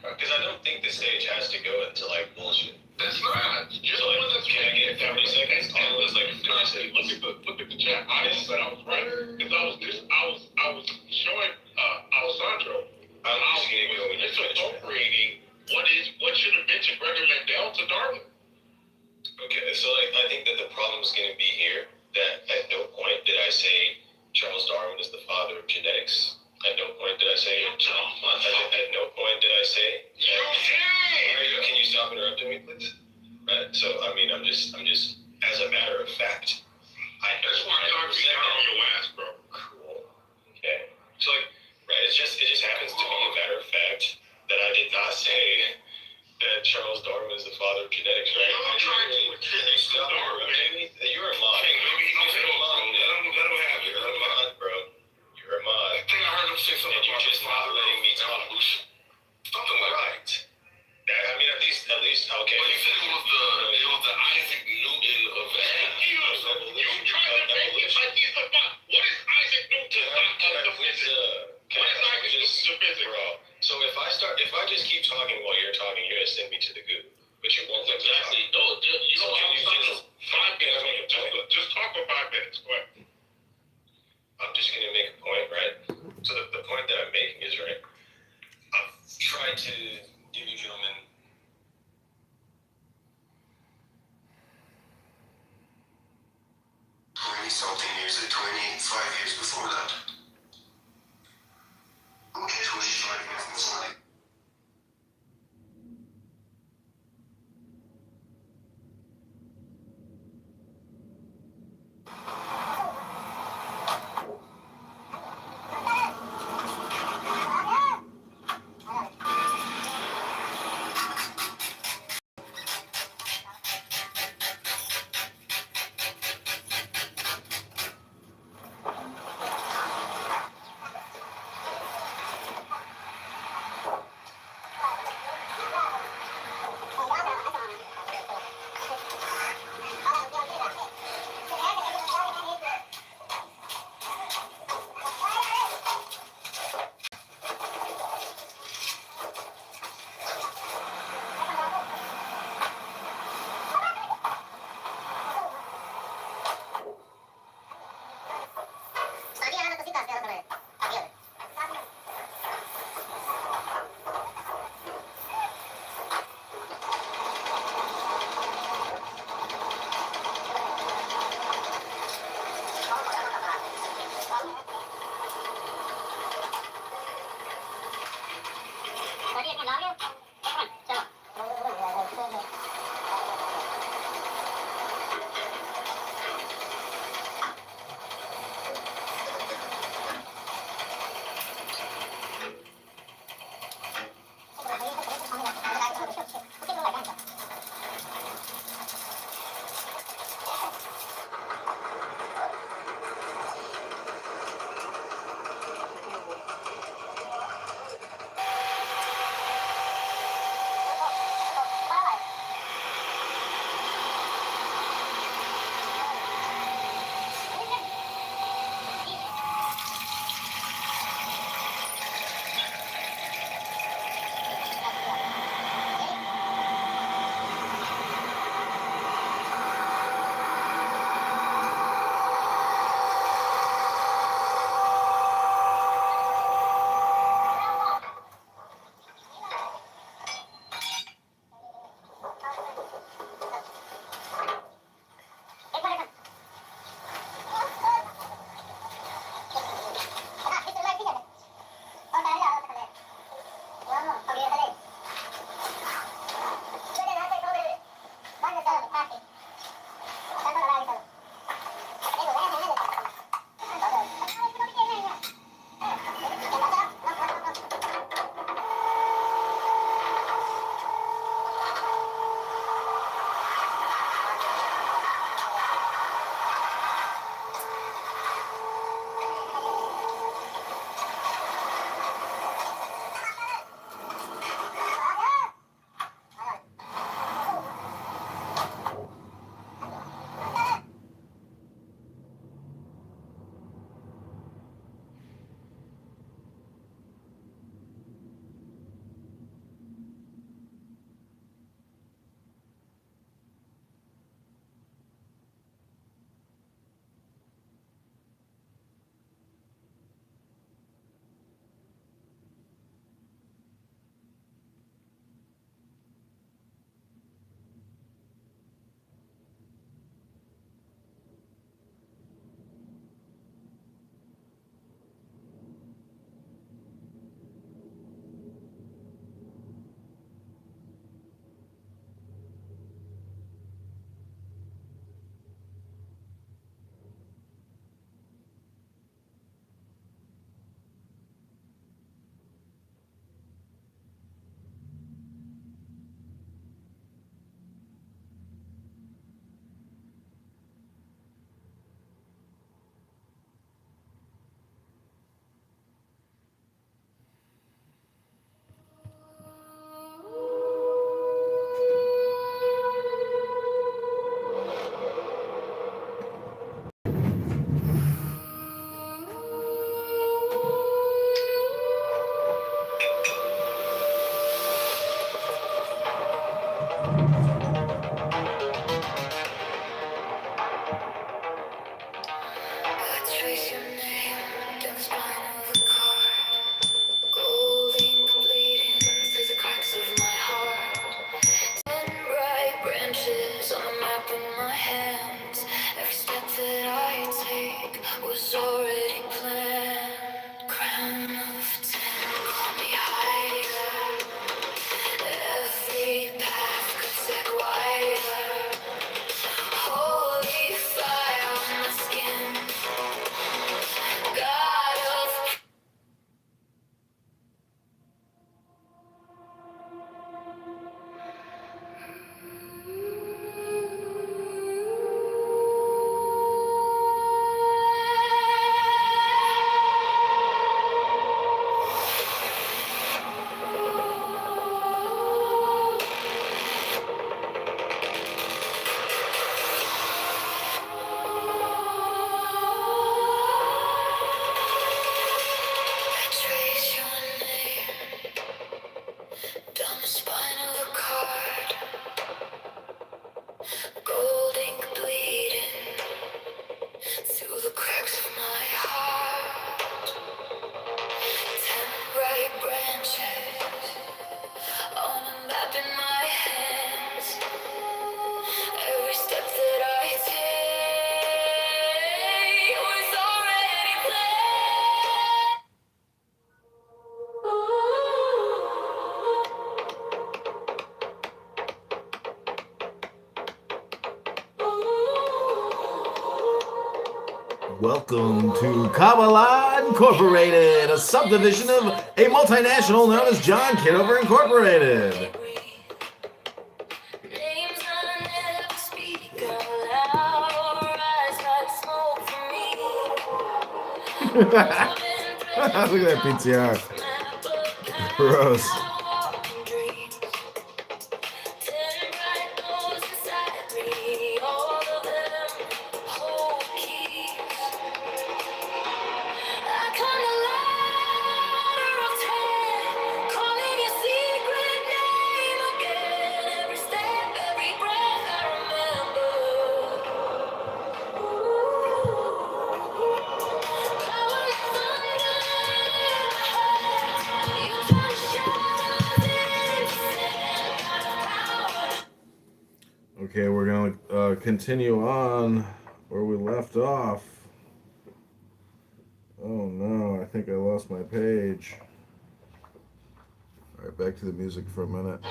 Because I don't think the stage has to go into like bullshit. That's not. You're the one that's can I get 30 seconds? All was like 30 seconds. Look at the chat. I said I was right because I was showing Alessandro I'm just gonna go when you're finished. appropriating what should have mentioned Gregor Mendel to Darwin. Okay, so like I think that the problem's gonna be here that at no point did I say Charles Darwin is the father of genetics. At no point did I say at no point did I say can you stop interrupting me, please? Right. So I mean I'm just as a matter of fact. That's why I'm on your ass, bro. Cool. Okay. So like right, it just happens to be a matter of fact that I did not say that Charles Darwin is the father of genetics, right? I'm trying to attribute to Darwin. You're a mod. Let him have it. You're a mod, bro. You're a mod. I think I heard him say something and you're about just not letting me talk. Something like right. That, I mean, at least, okay. But he said it was the Isaac Newton of that. You tried to make it like he's the father. What is Isaac Newton of physics? What is Isaac Newton of physics? Bro, so if I just keep talking while you're talking, you're gonna send me to the goo. But you won't let me talk. You don't have 5 minutes. Just talk for 5 minutes. Go ahead. I'm just gonna make a point, right? So the point that I'm making is right. I've tried to give you gentlemen. Something years, 25 years before that. Okay, 25 years before that. Trace your name down the spine of the card. Gold ink bleeding through the cracks of my heart. 10 bright branches on a map in my hands. Every step that I take was already planned. Crown of 10, call me higher. Every path could take wider. Holy fire on my skin. God of trace your name down the spine of the card. Gold ink bleeding through the cracks of my heart. 10 bright branches on a map in my hands. Every step that I take was already planned. Welcome to Kabbalah Incorporated, a subdivision of a multinational known as John Kitover Incorporated. Names I never speak out loud, rise like smoke from me. Look at that PTR. Gross. Okay, we're going to continue on where we left off. Oh no, I think I lost my page. All right, back to the music for a minute.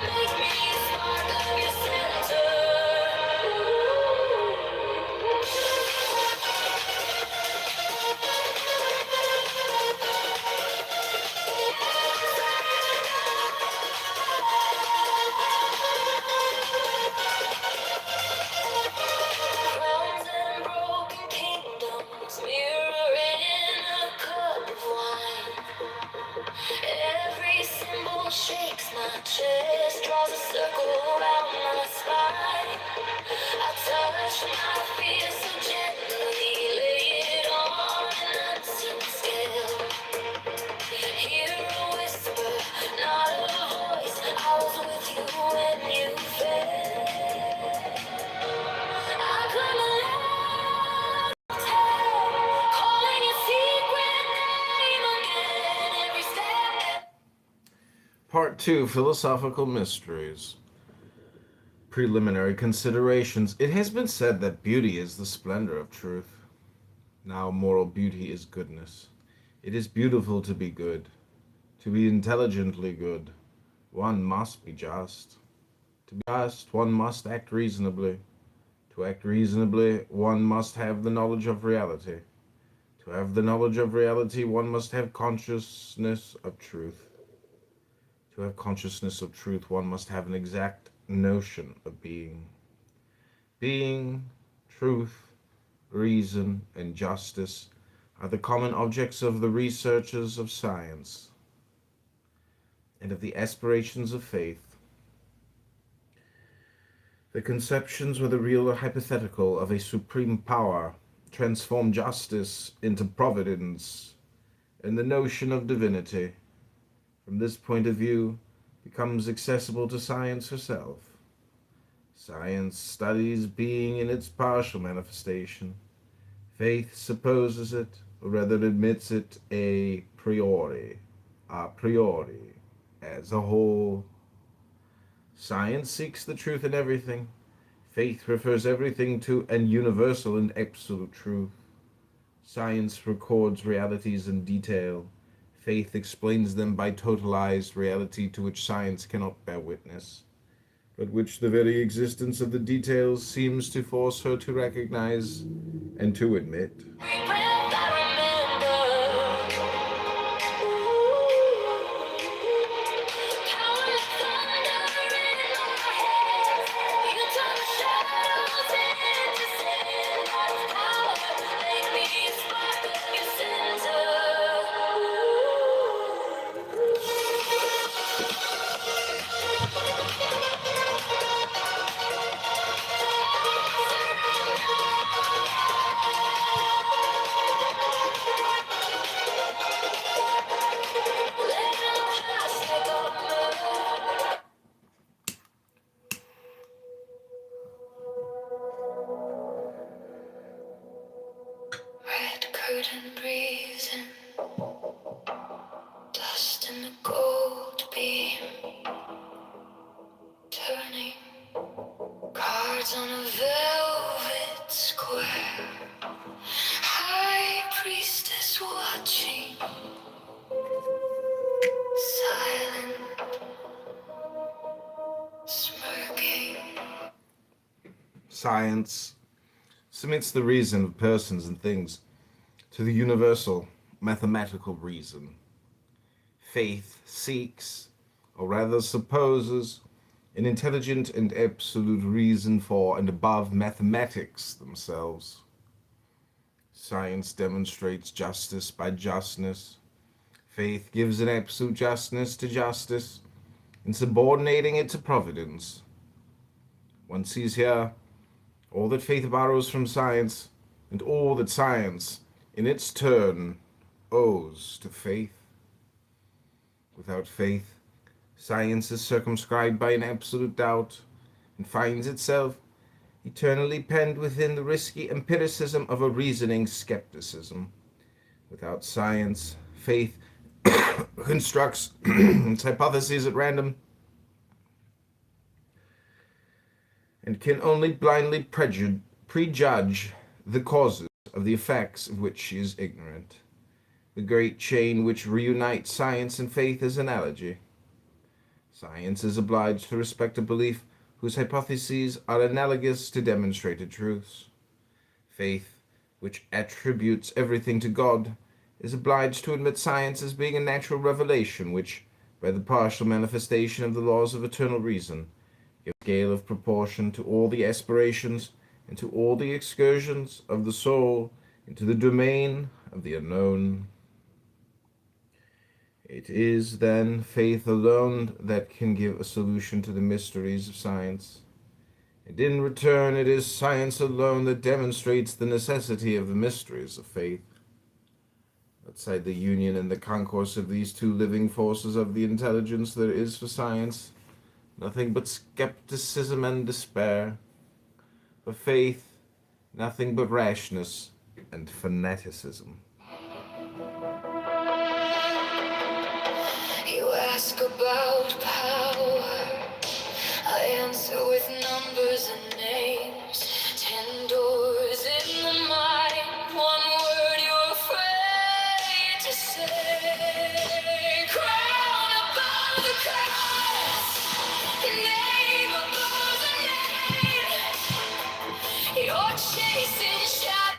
Crowns and broken kingdoms, mirroring in a cup of wine. Every symbol shakes my chest, draws a circle around my spine. I touch my fear so gently, lay it on an unseen scale. Hear a whisper, not a voice. I was with you when you fell. I come alive, calling your secret name again. Every step. Part 2, Philosophical Mysteries. Preliminary considerations. It has been said that beauty is the splendor of truth. Now, moral beauty is goodness. It is beautiful to be good. To be intelligently good, one must be just. To be just, one must act reasonably. To act reasonably, one must have the knowledge of reality. To have the knowledge of reality, one must have consciousness of truth. To have consciousness of truth, one must have an exact notion of being. Being, truth, reason, and justice are the common objects of the researches of science and of the aspirations of faith. The conceptions, whether real or hypothetical, of a supreme power transform justice into providence, and the notion of divinity, from this point of view, becomes accessible to science herself. Science studies being in its partial manifestation, Faith supposes it, or rather admits it a priori, as a whole. Science seeks the truth in everything. Faith refers everything to an universal and absolute truth. Science records realities in detail. Faith explains them by totalized reality to which science cannot bear witness, but which the very existence of the details seems to force her to recognize and to admit. Red curtain breezing, dust in the gold beam, turning cards on a velvet square. High priestess watching, silent, smirking. Science submits the reason of persons and things to the universal mathematical reason. Faith seeks, or rather supposes, an intelligent and absolute reason for and above mathematics themselves. Science demonstrates justice by justness. Faith gives an absolute justness to justice, in subordinating it to providence. One sees here all that faith borrows from science, and all that science, in its turn, owes to faith. Without faith, science is circumscribed by an absolute doubt, and finds itself eternally penned within the risky empiricism of a reasoning skepticism. Without science, faith constructs its hypotheses at random, and can only blindly prejudge the causes of the effects of which she is ignorant. The great chain which reunites science and faith is analogy. Science is obliged to respect a belief whose hypotheses are analogous to demonstrated truths. Faith, which attributes everything to God, is obliged to admit science as being a natural revelation which, by the partial manifestation of the laws of eternal reason, gives a scale of proportion to all the aspirations and to all the excursions of the soul into the domain of the unknown. It is, then, faith alone that can give a solution to the mysteries of science. And in return, it is science alone that demonstrates the necessity of the mysteries of faith. Outside the union and the concourse of these two living forces of the intelligence, there is for science nothing but skepticism and despair. For faith, nothing but rashness and fanaticism. You ask about power, I answer with numbers and names. 10 doors in the mind, one word you're afraid to say. Crown above the cross, name above the name. You're chasing shadows.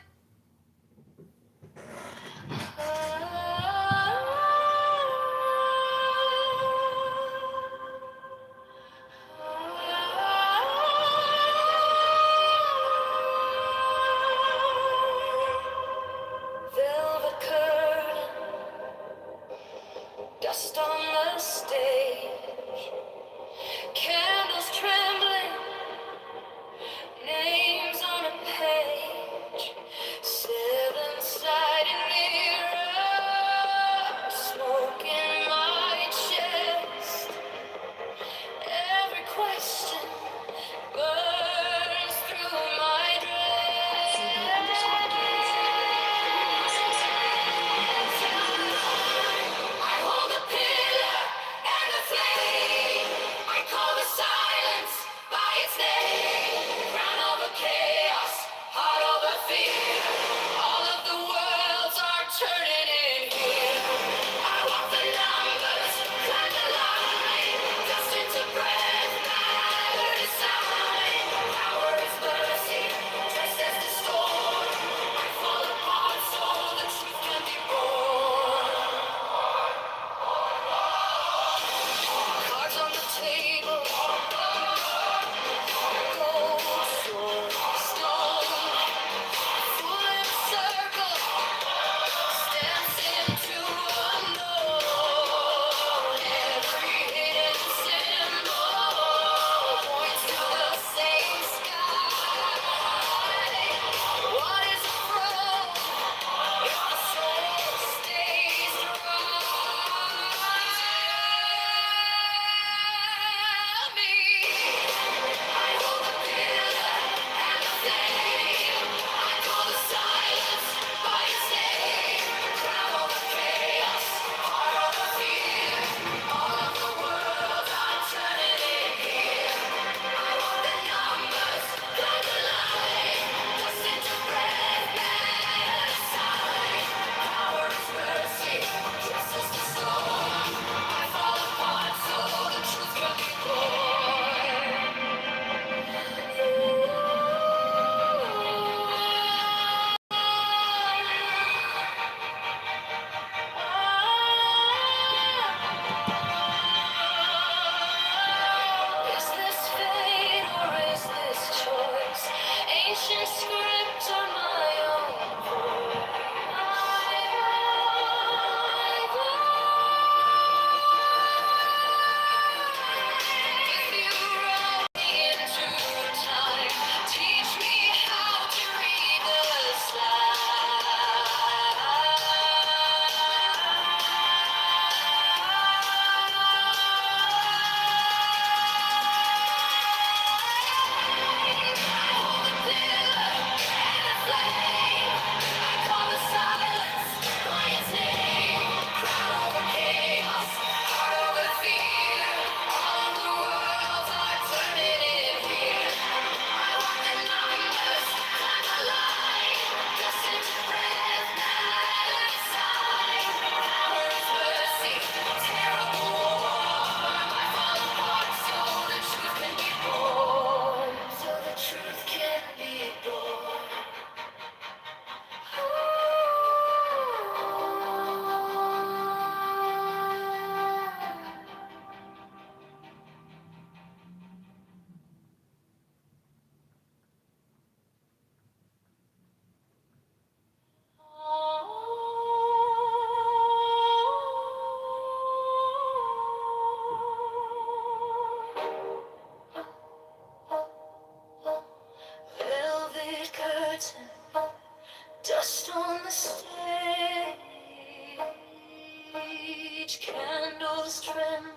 each candle's trembling,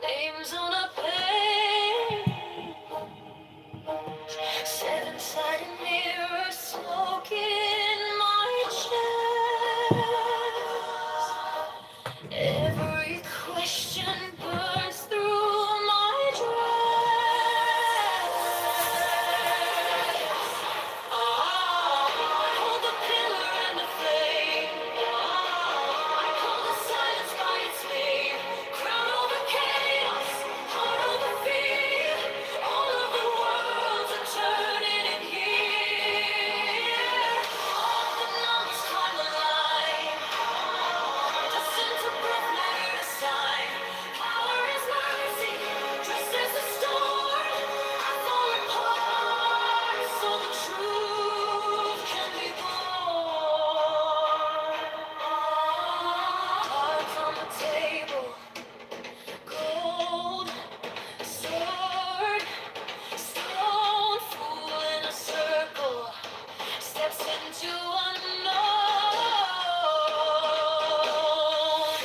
names on a page, seven-sided mirror smoke in my chest. Every question burns through my dress. I hold the pillar and the flame. I call the silence by its name. Crown over chaos, heart over fear. All of the worlds are turning in here. All the numbers climb the line. Descend to breath, matter to sign. Power is mercy, dressed as a storm. I fall apart, so the truth can be born. Cards on the table, gold, sword, stone, fool in a circle, steps into unknown.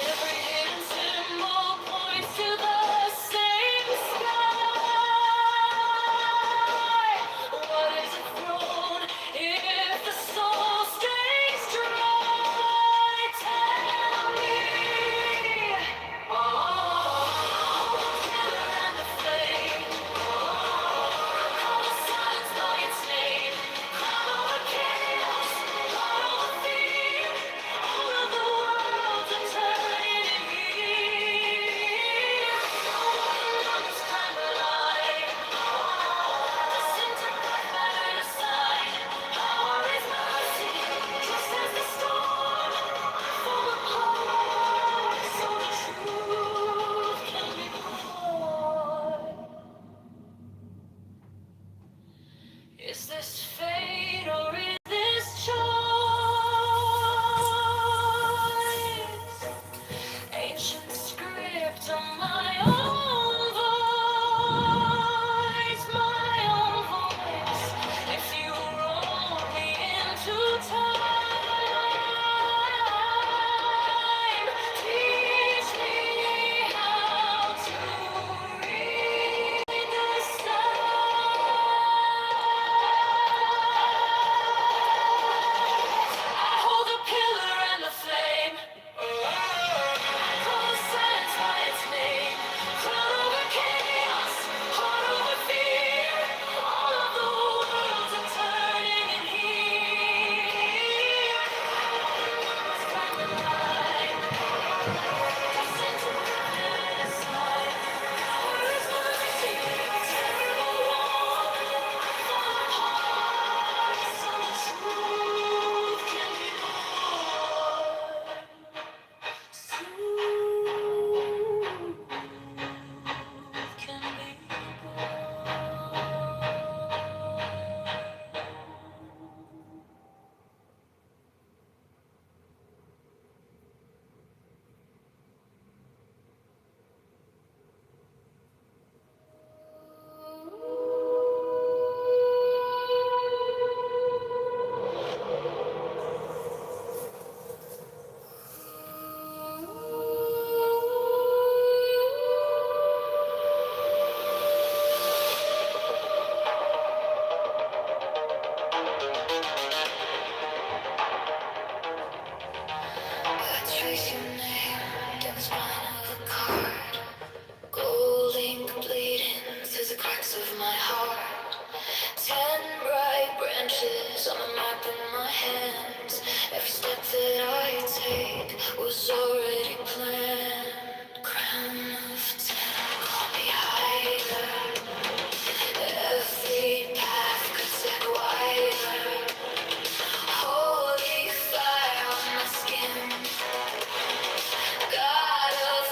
Every hidden symbol points to the same sky. What is a throne if the soul stays dry? Tell me. Oh, the pillar and the flame. Call the silence by its name. Crown over chaos, heart over fear. All of the worlds are turning in here. All the numbers climb the line. Descend to black matter to sign. Power is mercy, just as the storm. I fall apart, so the truth can be born. Is this fate or is this choice? Ancient script on my own voice, my own voice. If you roll me into time, teach me how to read the stars. I hold the pillar and the flame. I call the silence by its name. Crown over chaos, heart over fear. All of the worlds are turning in here. Climb the line, descend to the side. Power is mercy, terrible war. I fall apart, so the truth can be born. Trace your name down the spine of a card. Gold ink bleeding through the cracks of my heart. 10 bright branches on a map in my hands. Every step that I take was already planned. Crown of 10, call me higher. Every path could take wider. Holy fire on my skin. God of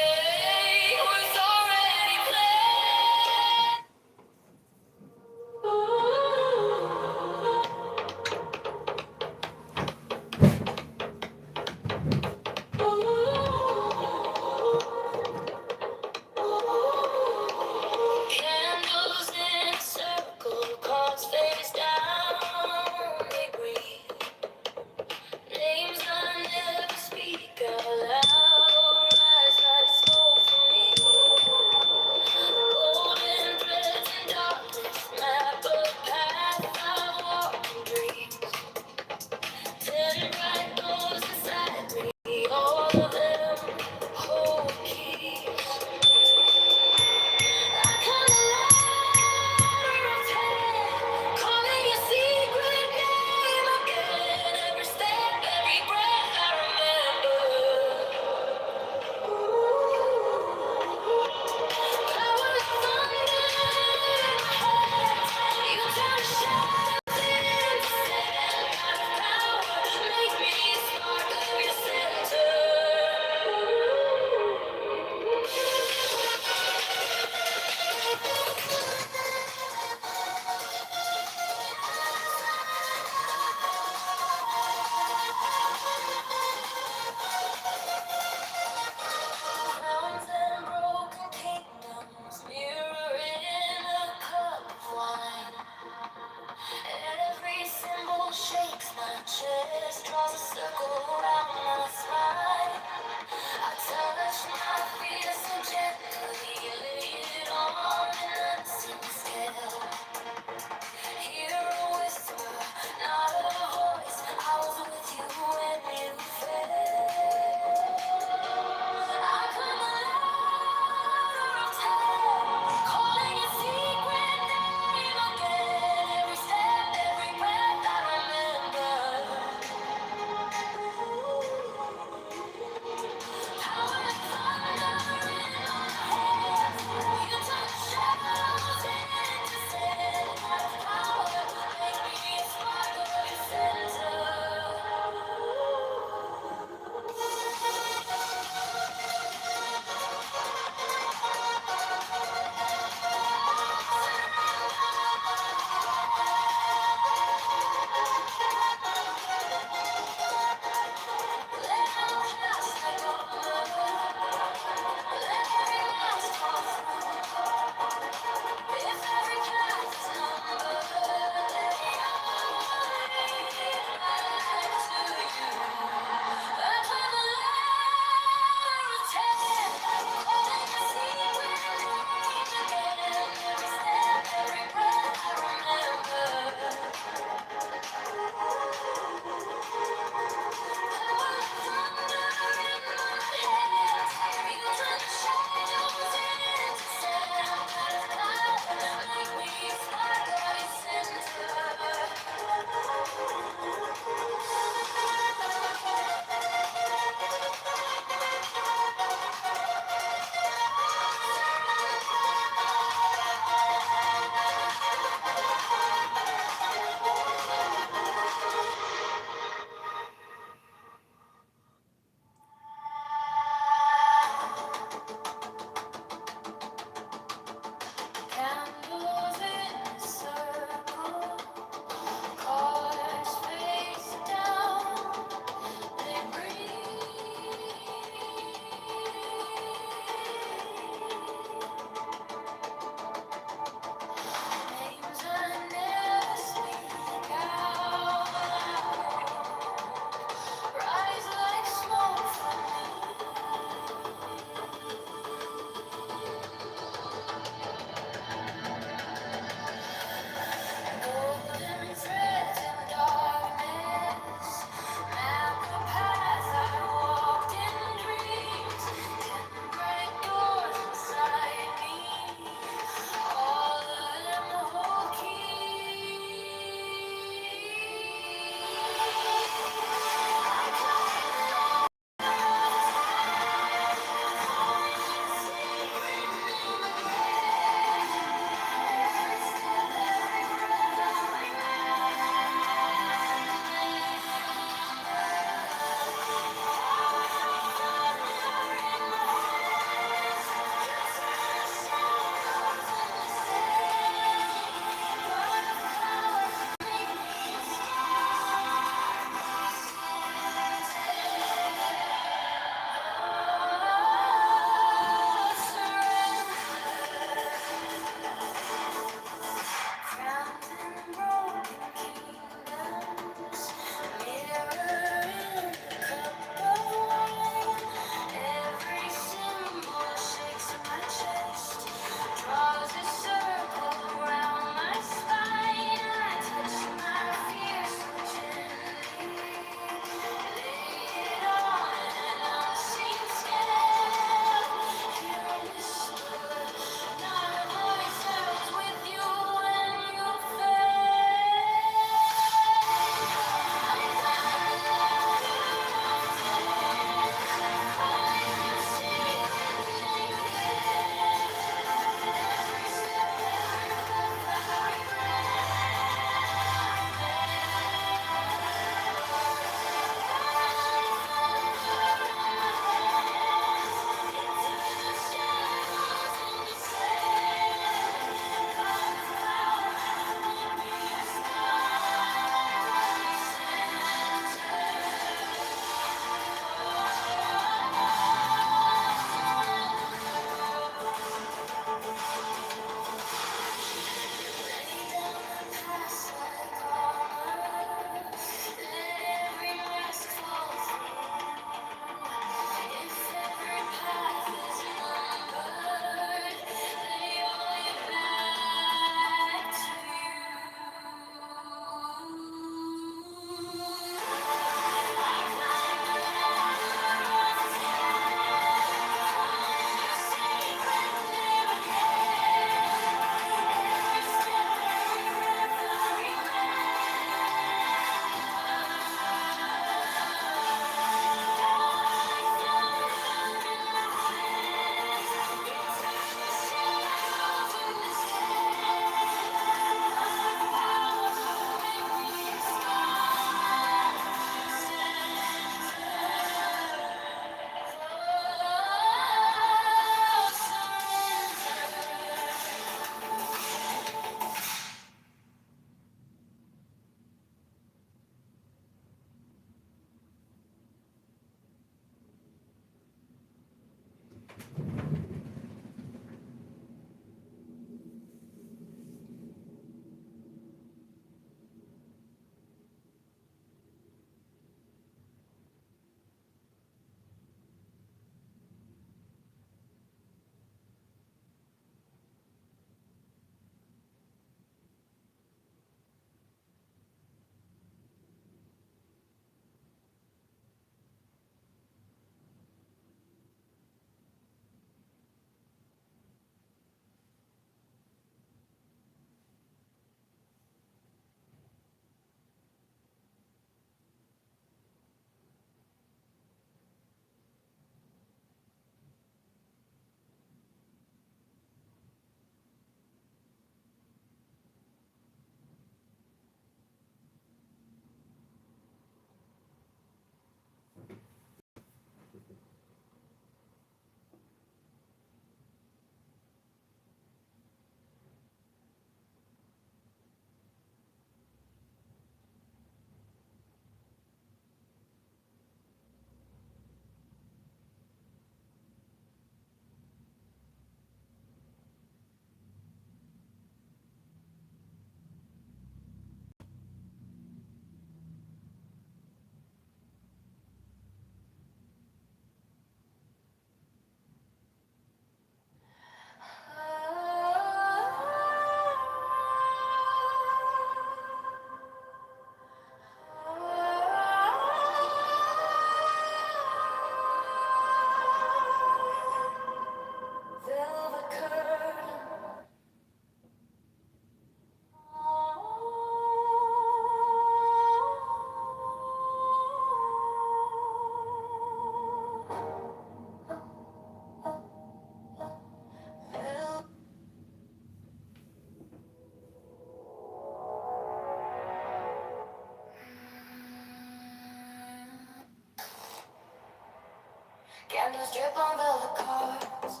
Candles drip on velvet cards.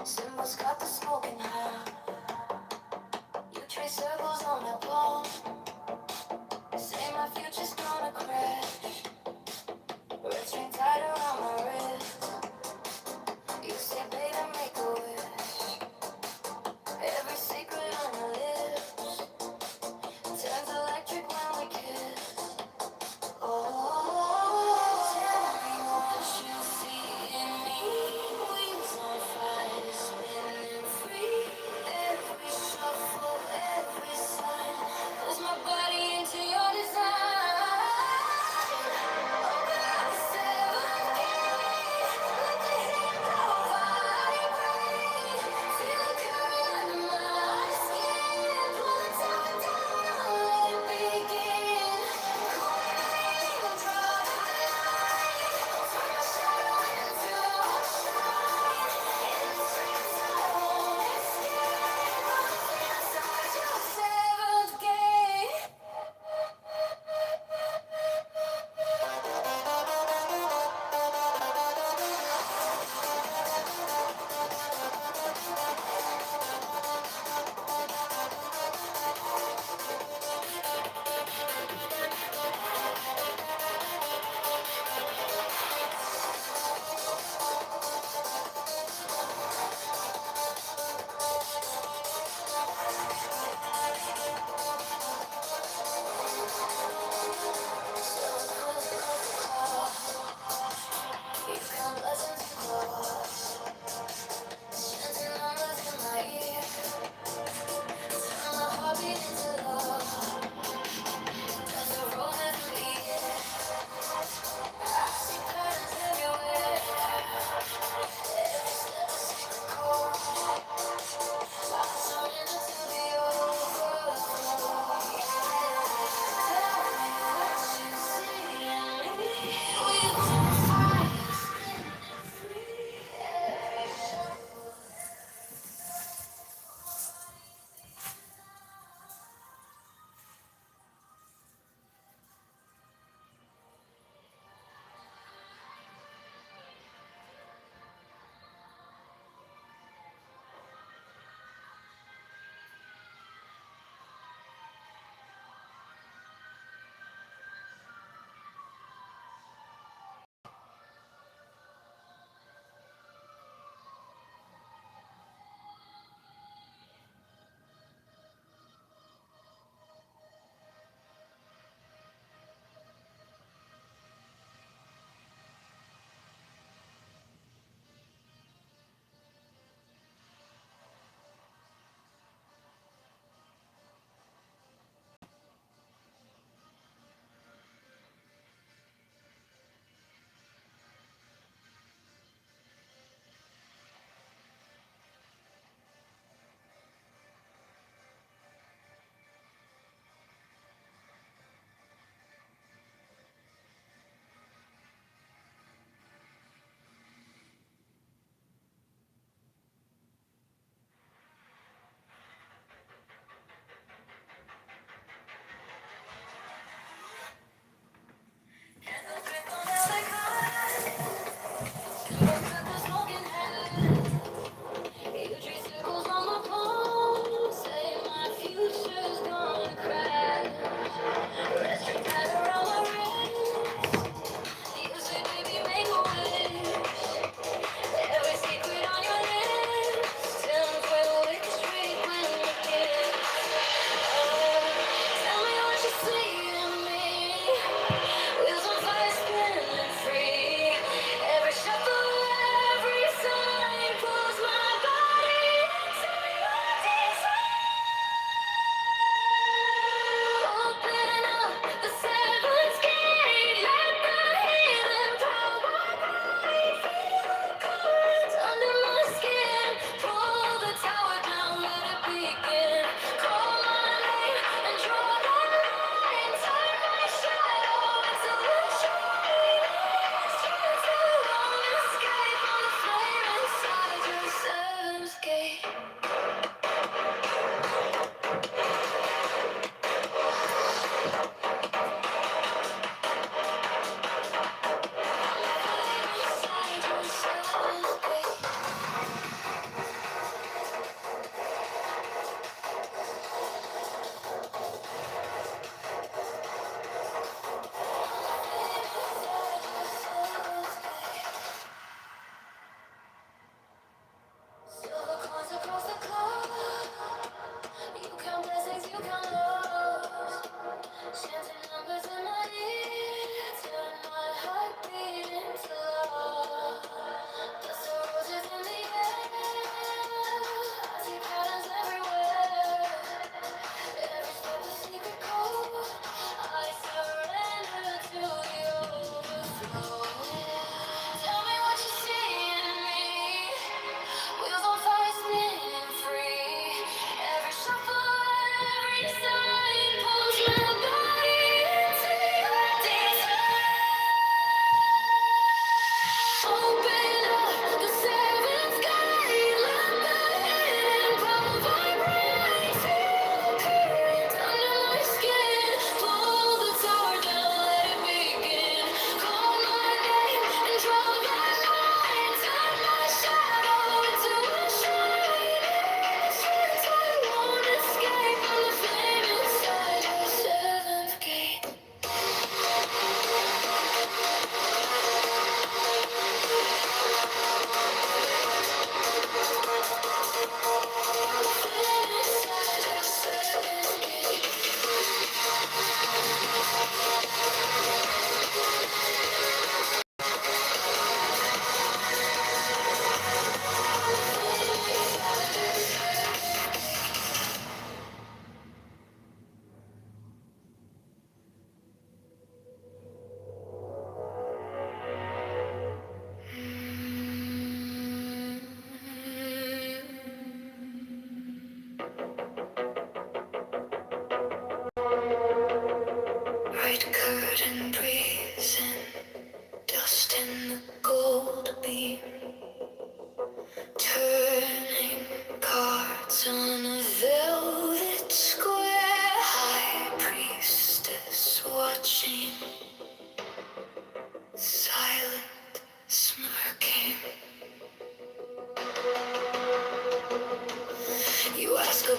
Symbols got the smoking high. You trace circles on the palm. Say my future's gonna crash. Red string tied around my wrist. You say, baby, make a wish. Every secret on your lips turns electric when we kiss. Oh, tell me what you see in me. We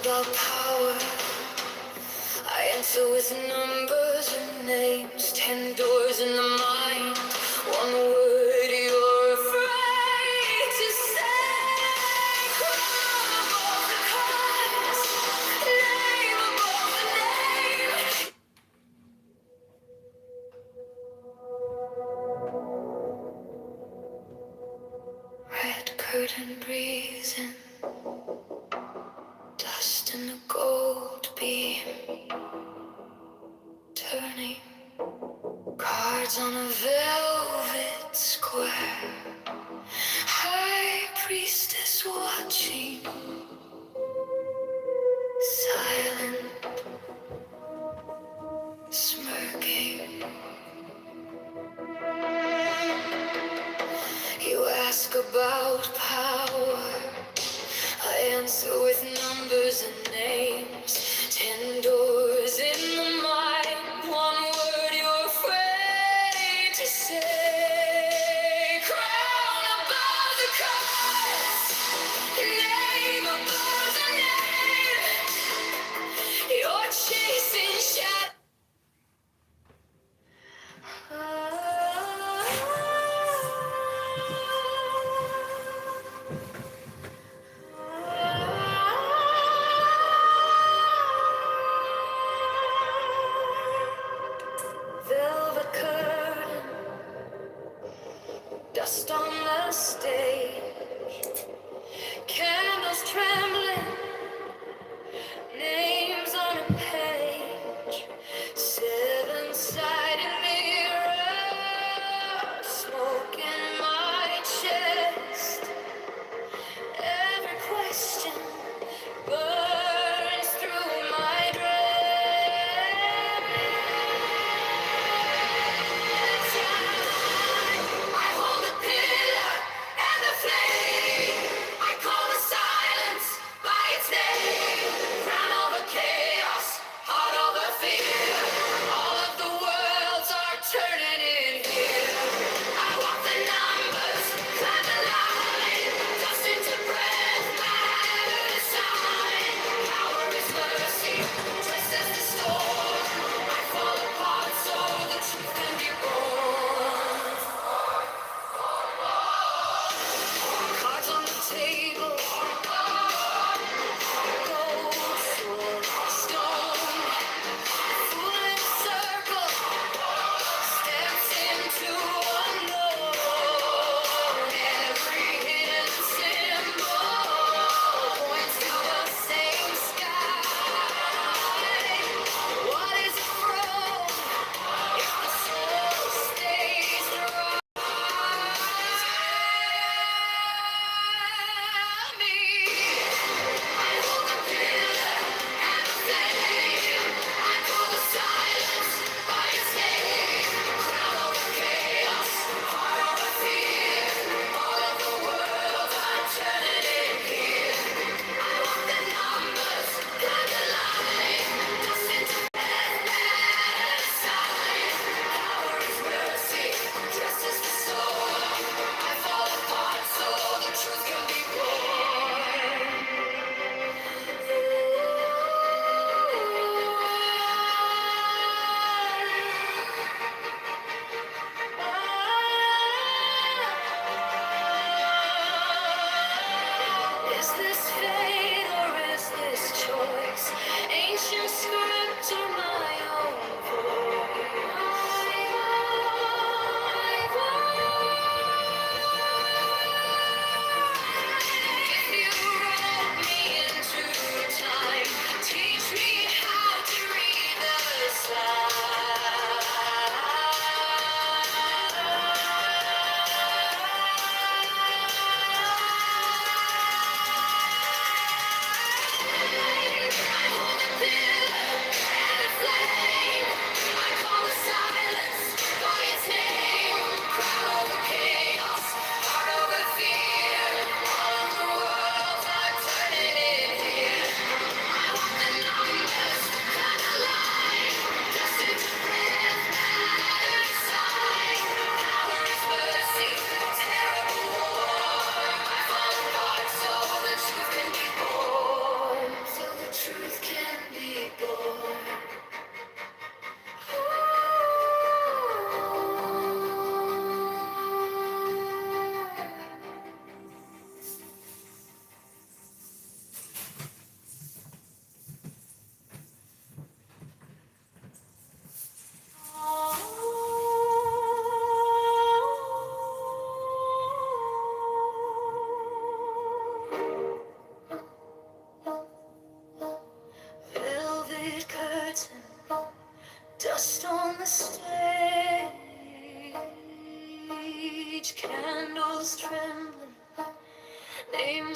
about power. I answer with numbers and names. 10 doors in the mind. One word you're afraid to say. Crown above the cause, name above the name. Red curtain breezing, dust in the gold beam, turning cards on a velvet square. High priestess watching, silent, smirking. You ask about power, I answer with numbers and names. 10 doors in the mind, one word you're afraid to say. Crown above the cause, name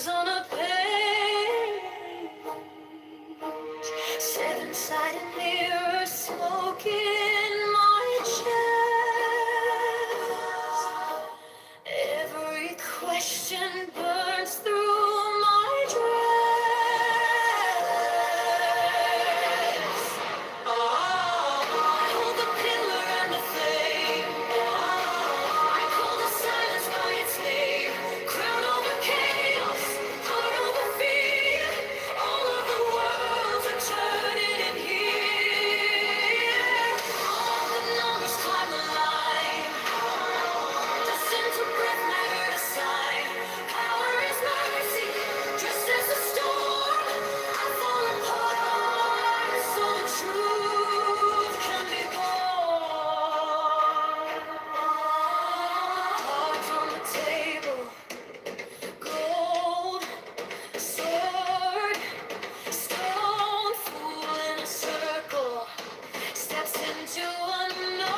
words on a page. Seven-sided mirror smoke in my chest. Every question burns through my dress. I hold the pillar and the flame. I call the silence by its name. Crown over chaos, heart over fear. All of the worlds are turning in here. All the numbers climb the line. Descend to breath, matter to sign. Power is mercy, just as the storm. I fall apart, so the truth can be born. Cards on the table, gold, sword, stone, fool in a circle. Steps into unknown.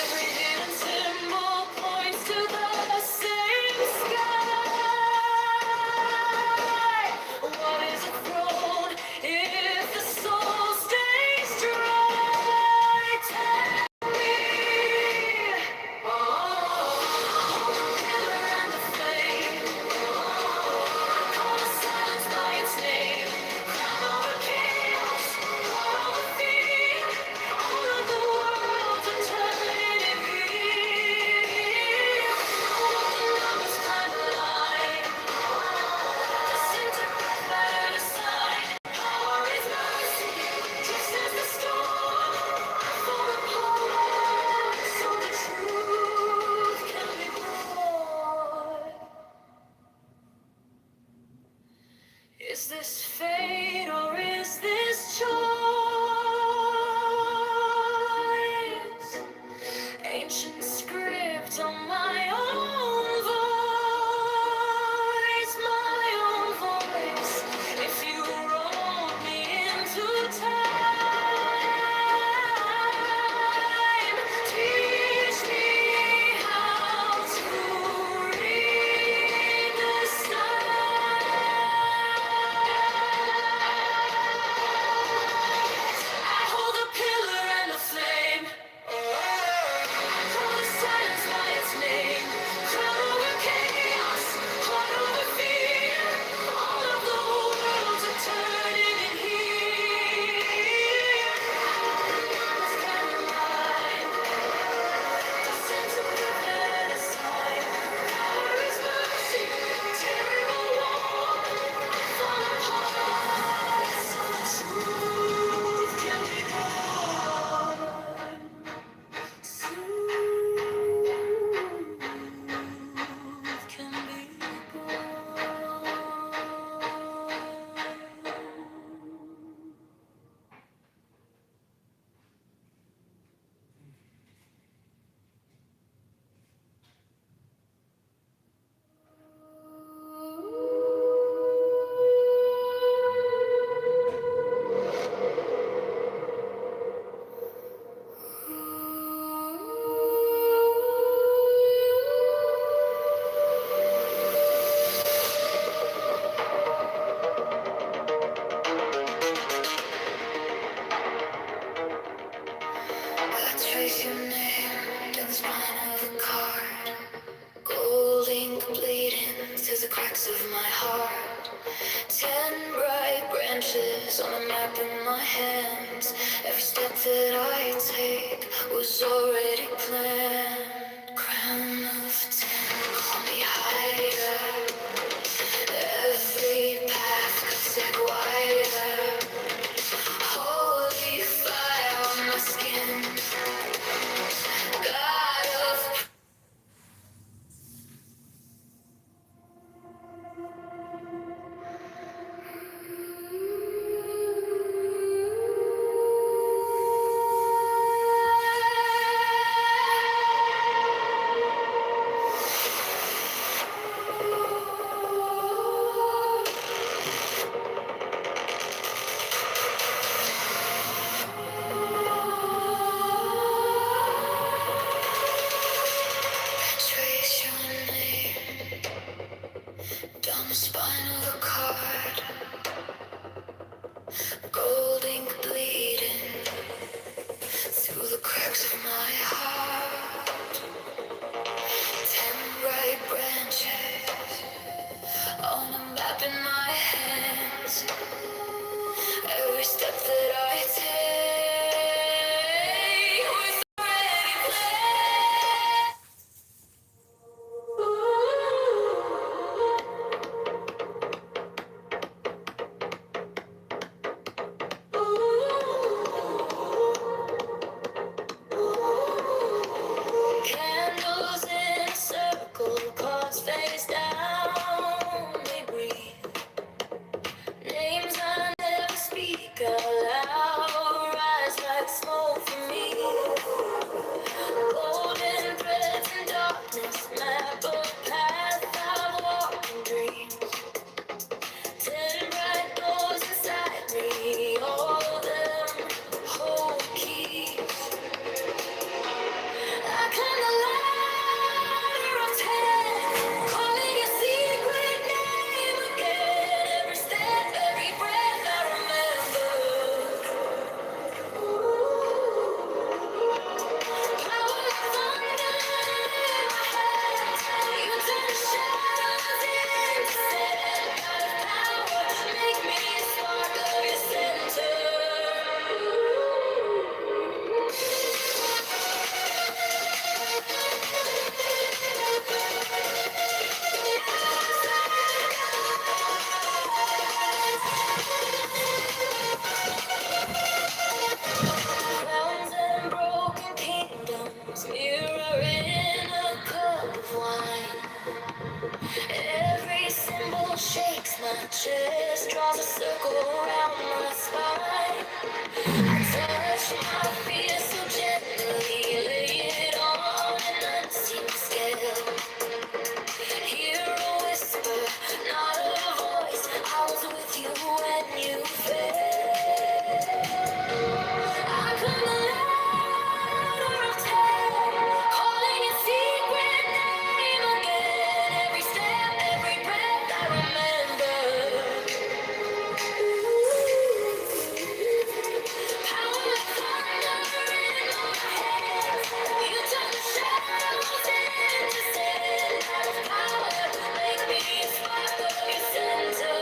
Every hidden symbol points to the same sky. What is a throne if the soul stays dry? Tell me. Pillar and the flame. Call the silence by its name. Crown over chaos, heart over fear. All of the worlds are turning in here. All of the numbers climb the line. Disintegrate, matter to sign. Power is mercy, just as the storm. I fall apart, so the truth can be born. Is this fate or is this choice? Ancient script on my own voice, my own voice. If you wrote me into time, teach me how to read the I hold a pillar and a flame. Call the silence by its name. Crown over chaos, heart over fear. All of the worlds are turning in here. Numbers can align. Descend to prevent a sign. Power is mercy, terrible war. Fall apart, so the truth can be born. Truth can be Let's trace your name to the spine of a card. Gold ink bleeding through the cracks of my heart. 10 bright branches on a map in my hands. Every step that I take was already planned. Crown of 10, call me higher. Every path could take wider. Holy fire on my skin. God of face down, they breathe. Names I never speak out loud, rise like smoke from me. Golden threads in darkness, map a path I've walked in dreams. 10 bright doors inside me, all of them hold keys. I climb the ladder of 10, calling a secret name again. Every step, every breath I remember. Power like thunder in my hands. You turn the shadows into sand. Out of power, make me a spark of your center. Crowns and broken kingdoms, mirror in a cup of wine. Every symbol shakes my chest, draws a circle around my spine. I touch my fear so gently, lay it on an unseen scale. Hear a whisper, not a voice. I was with you when you fell. I come a ladder of 10, calling a secret name again. Every step, every breath I remember. Power like thunder in my hands. You turn the shadows into sand. Out of power, make me a spark of your center.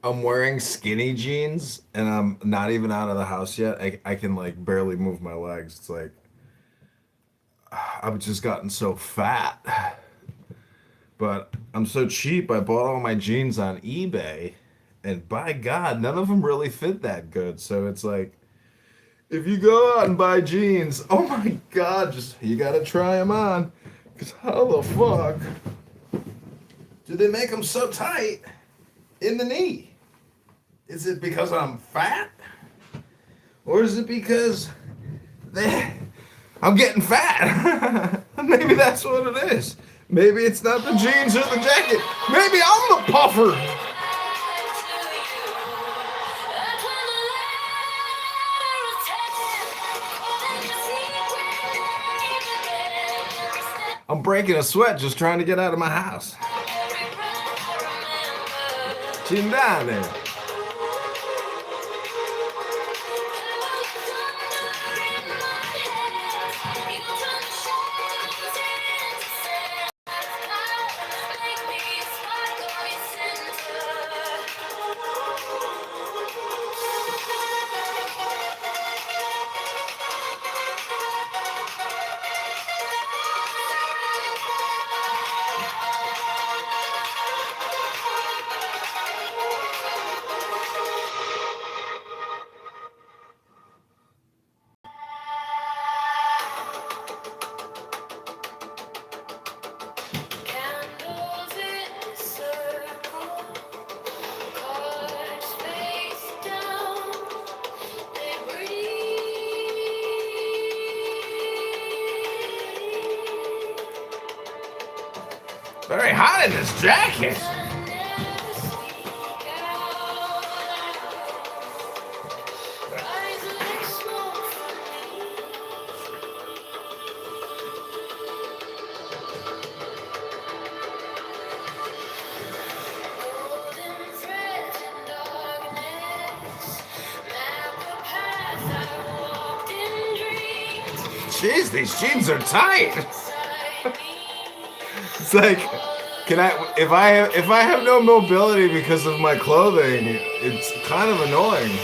I'm wearing skinny jeans and I'm not even out of the house yet. I can like barely move my legs. It's like I've just gotten so fat. But I'm so cheap. I bought all my jeans on eBay, and by God, none of them really fit that good. So it's like, if you go out and buy jeans, oh my God, just you gotta try them on. Cause how the fuck do they make them so tight in the knee? Is it because I'm fat, or is it because I'm getting fat? Maybe that's what it is. Maybe it's not the jeans or the jacket. Maybe I'm the puffer. I'm breaking a sweat just trying to get out of my house. Cindane. Candles in a circle, cards face down, they breathe. Very hot in this jacket. Rise like smoke from me. Golden threads in darkness, map a path I walked in dreams. Jeez, these jeans are tight. Inside me, It's like Can I? If I have no mobility because of my clothing, it's kind of annoying.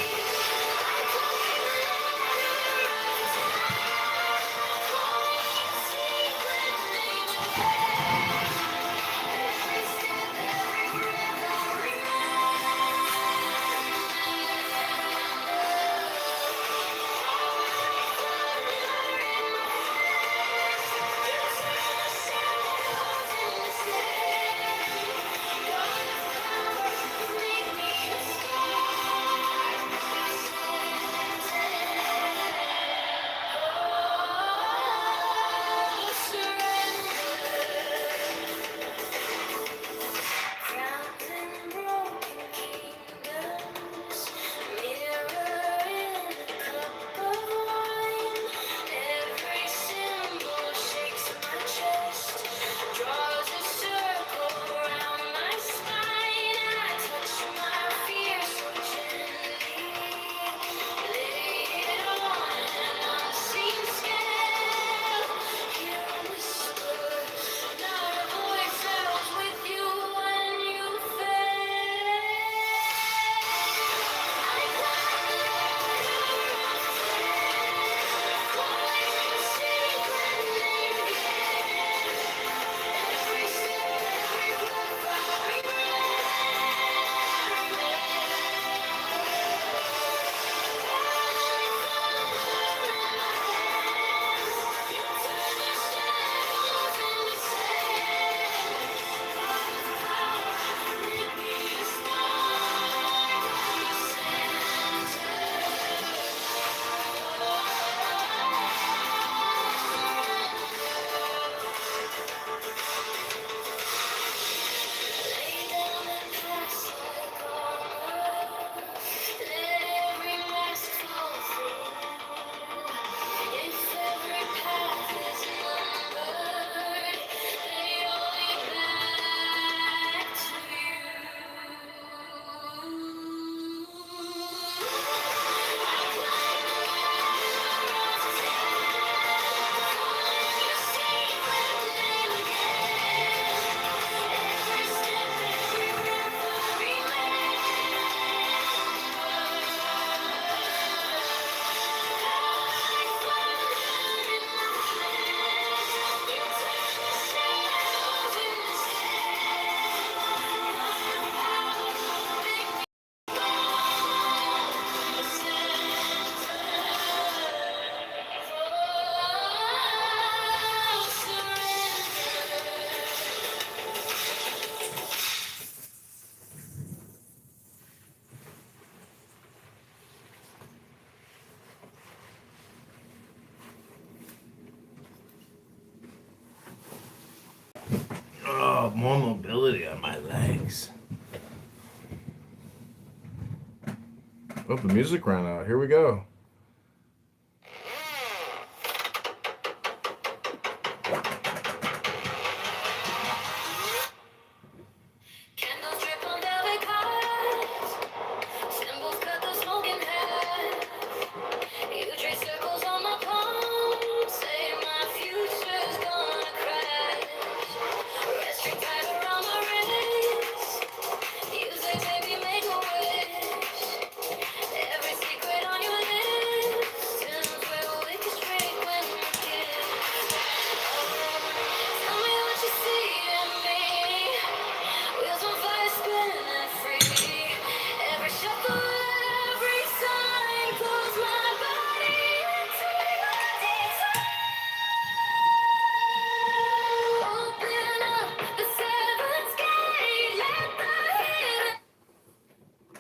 Oh, more mobility on my legs. Oh, the music ran out. Here we go.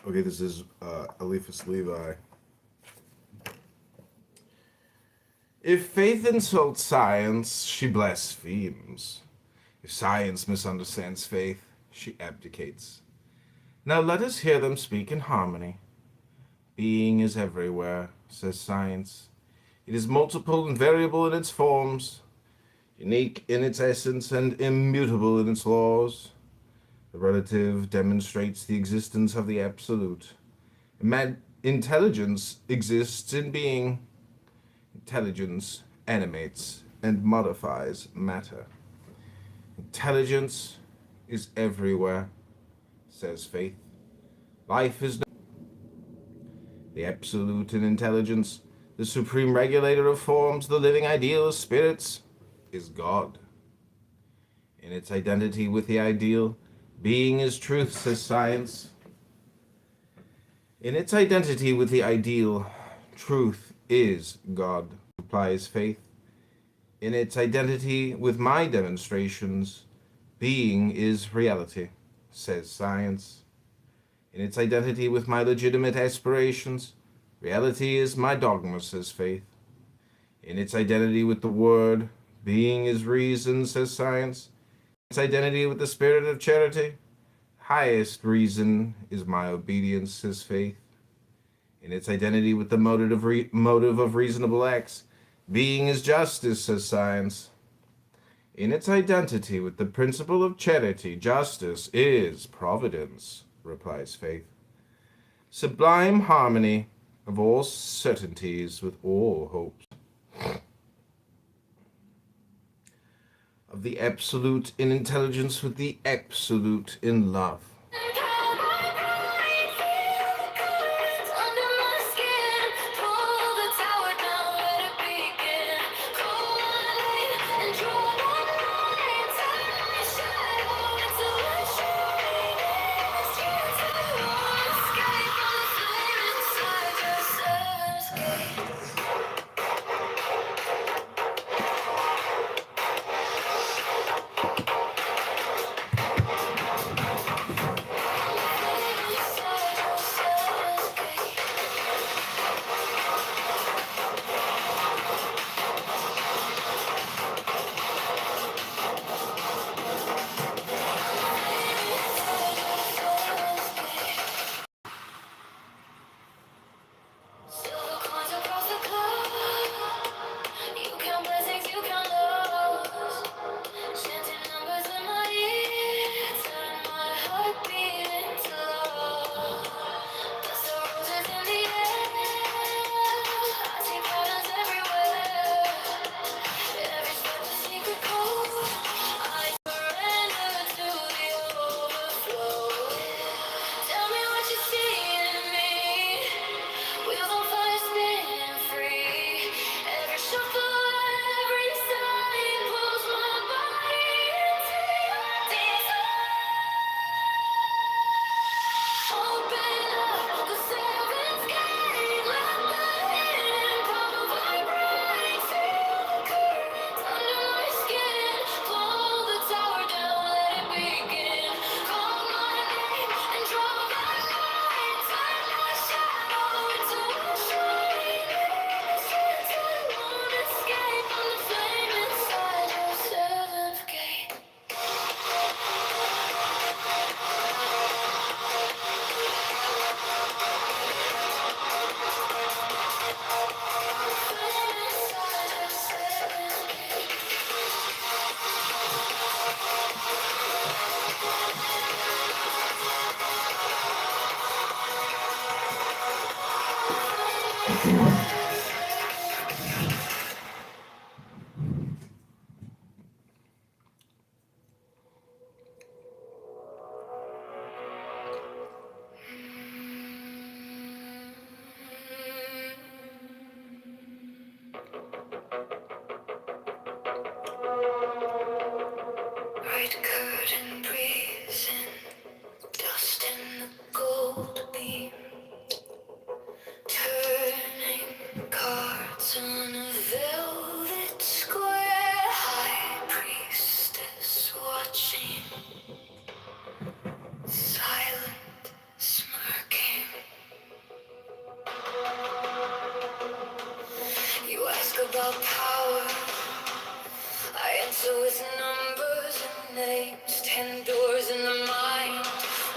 Okay, this is Eliphas Levi. If faith insults science, she blasphemes. If science misunderstands faith, she abdicates. Now let us hear them speak in harmony. Being is everywhere, says science. It is multiple and variable in its forms, unique in its essence and immutable in its laws. The relative demonstrates the existence of the absolute. Intelligence exists in being. Intelligence animates and modifies matter. Intelligence is everywhere, says faith. Life is the absolute in intelligence, the supreme regulator of forms, the living ideal of spirits, is God. In its identity with the ideal, being is truth, says science. In its identity with the ideal, truth is God, replies faith. In its identity with my demonstrations, being is reality, says science. In its identity with my legitimate aspirations, reality is my dogma, says faith. In its identity with the word, being is reason, says science. In its identity with the spirit of charity, highest reason is my obedience, says faith. In its identity with the motive of reasonable acts, being is justice, says science. In its identity with the principle of charity, justice is providence, replies faith. Sublime harmony of all certainties with all hopes. Of the absolute in intelligence with the absolute in love. Red curtain breeze and dust in the gold beam, turning cards on a velvet square. High priestess watching, silent, smirking. You ask about power, I answer with numbers and names. 10 doors in the mind,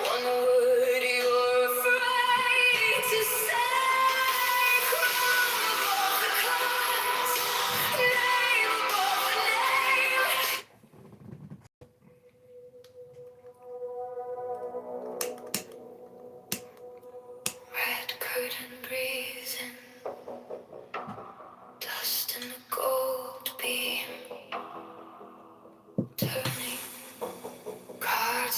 one word you're afraid to say. Crown above the clouds, name above the name. Red curtain breezing, dust in the gold beam, turning cards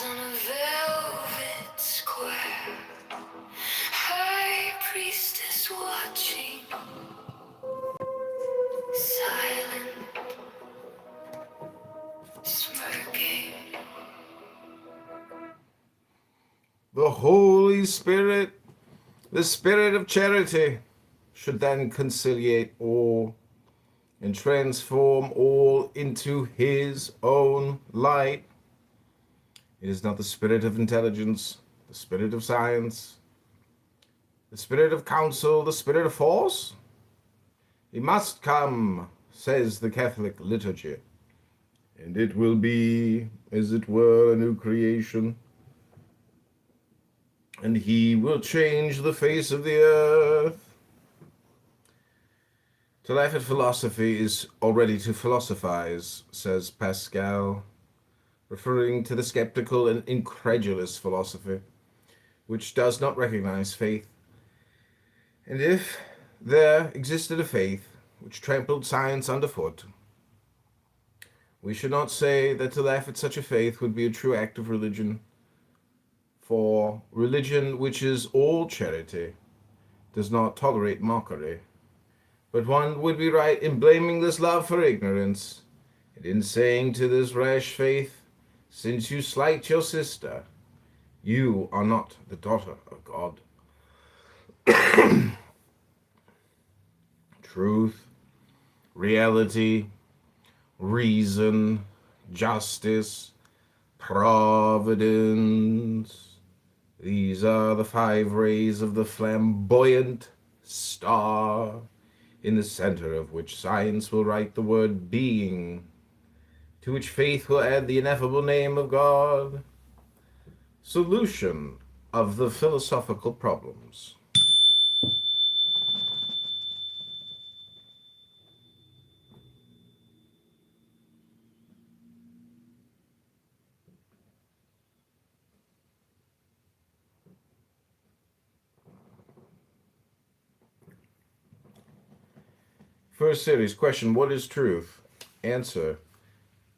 Holy Spirit, the Spirit of charity, should then conciliate all and transform all into his own light. It is not the spirit of intelligence, the spirit of science, the spirit of counsel, the spirit of force. He must come, says the Catholic liturgy, and it will be, as it were, a new creation, and he will change the face of the earth. To laugh at philosophy is already to philosophize, says Pascal, referring to the skeptical and incredulous philosophy, which does not recognize faith. And if there existed a faith which trampled science underfoot, we should not say that to laugh at such a faith would be a true act of religion, for religion, which is all charity, does not tolerate mockery. But one would be right in blaming this love for ignorance, and in saying to this rash faith, since you slight your sister, you are not the daughter of God. Truth, reality, reason, justice, providence. These are the 5 rays of the flamboyant star, in the center of which science will write the word being, to which faith will add the ineffable name of God. Solution of the philosophical problems. First series, question, what is truth? Answer,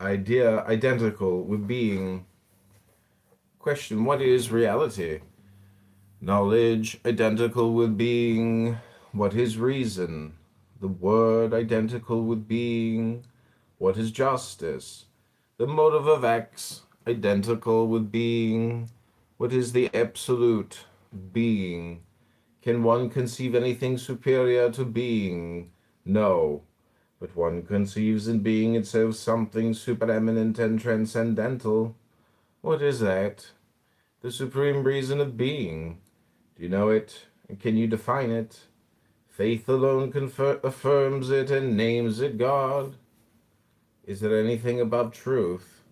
idea identical with being. Question, what is reality? Knowledge identical with being. What is reason? The word identical with being. What is justice? The motive of acts identical with being. What is the absolute? Being. Can one conceive anything superior to being? No, but one conceives in being itself something supereminent and transcendental. What is that? The supreme reason of being. Do you know it? And can you define it? Faith alone affirms it and names it God. Is there anything above truth?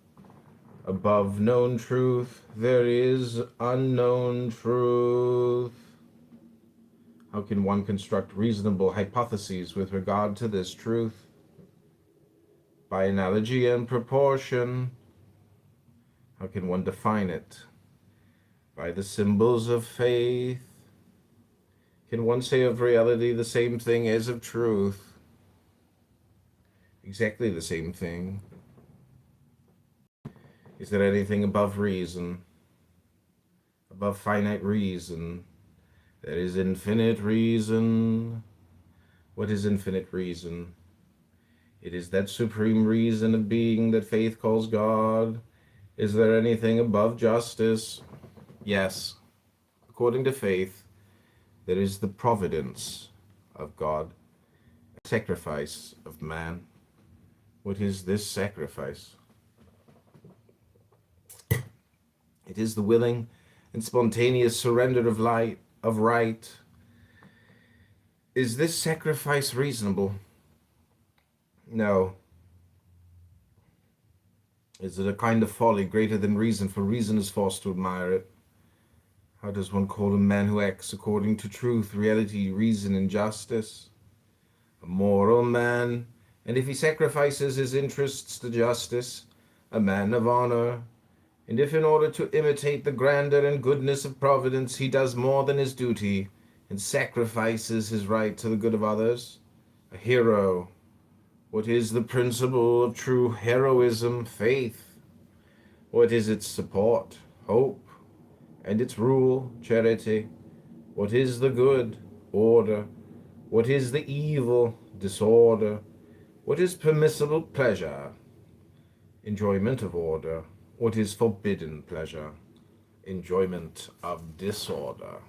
Above known truth, there is unknown truth. How can one construct reasonable hypotheses with regard to this truth? By analogy and proportion. How can one define it? By the symbols of faith. Can one say of reality the same thing as of truth? Exactly the same thing. Is there anything above reason? Above finite reason? There is infinite reason. What is infinite reason? It is that supreme reason of being that faith calls God. Is there anything above justice? Yes. According to faith, there is the providence of God, a sacrifice of man. What is this sacrifice? It is the willing and spontaneous surrender of right. Is this sacrifice reasonable? No. Is it a kind of folly greater than reason, for reason is forced to admire it? How does one call a man who acts according to truth, reality, reason, and justice? A moral man, and if he sacrifices his interests to justice, a man of honor. And if in order to imitate the grandeur and goodness of Providence he does more than his duty, and sacrifices his right to the good of others, a hero. What is the principle of true heroism? Faith. What is its support? Hope. And its rule? Charity. What is the good? Order. What is the evil? Disorder. What is permissible? Pleasure. Enjoyment of order. What is forbidden? Pleasure. enjoyment of disorder.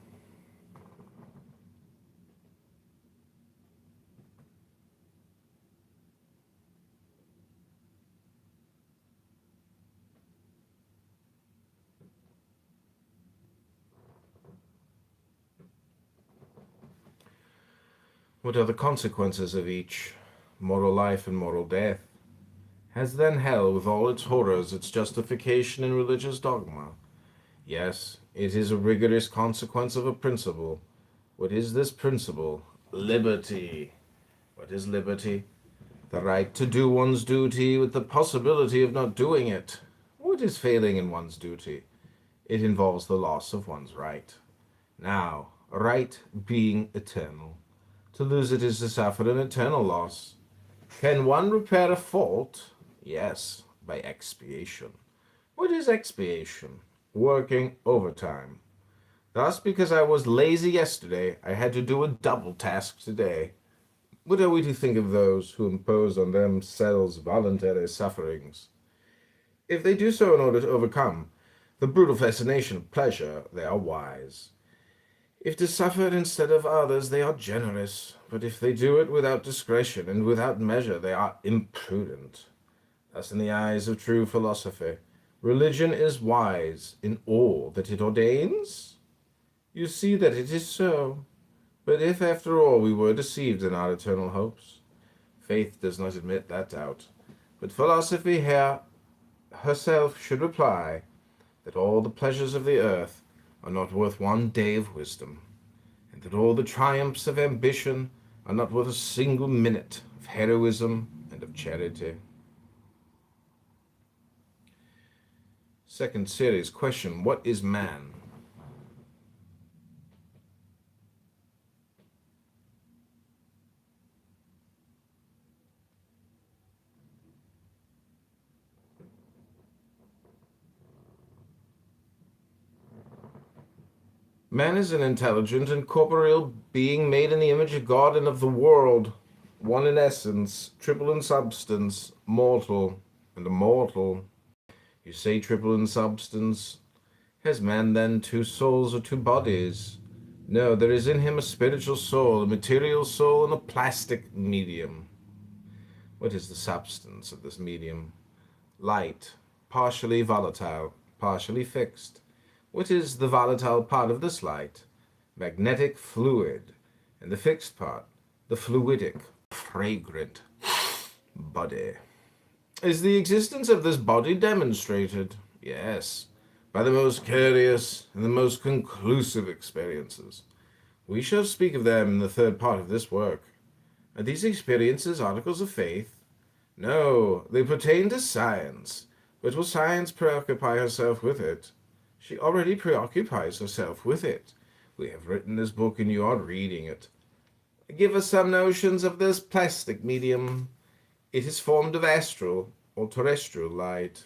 What are the consequences of each? Moral life and moral death. Has then hell, with all its horrors, its justification in religious dogma? Yes, it is a rigorous consequence of a principle. What is this principle? Liberty. What is liberty? The right to do one's duty with the possibility of not doing it. What is failing in one's duty? It involves the loss of one's right. Now, right being eternal. To lose it is to suffer an eternal loss. Can one repair a fault? Yes, by expiation. What is expiation? Working overtime. Thus, because I was lazy yesterday, I had to do a double task today. What are we to think of those who impose on themselves voluntary sufferings? If they do so in order to overcome the brutal fascination of pleasure, they are wise. If to suffer instead of others, they are generous. But if they do it without discretion and without measure, they are imprudent. Thus, in the eyes of true philosophy, religion is wise in all that it ordains. You see that it is so. But if after all we were deceived in our eternal hopes, faith does not admit that doubt. But philosophy herself should reply that all the pleasures of the earth are not worth one day of wisdom, and that all the triumphs of ambition are not worth a single minute of heroism and of charity. Second series question: what is man? Man is an intelligent and corporeal being made in the image of God and of the world, one in essence, triple in substance, mortal and immortal. You say triple in substance. Has man then two souls or two bodies? No, there is in him a spiritual soul, a material soul, and a plastic medium. What is the substance of this medium? Light, partially volatile, partially fixed. What is the volatile part of this light? Magnetic fluid. And the fixed part, the fluidic, fragrant body. Is the existence of this body demonstrated? Yes, by the most curious and the most conclusive experiences. We shall speak of them in the third part of this work. Are these experiences articles of faith? No, they pertain to science. But will science preoccupy herself with it? She already preoccupies herself with it. We have written this book and you are reading it. Give us some notions of this plastic medium. It is formed of astral or terrestrial light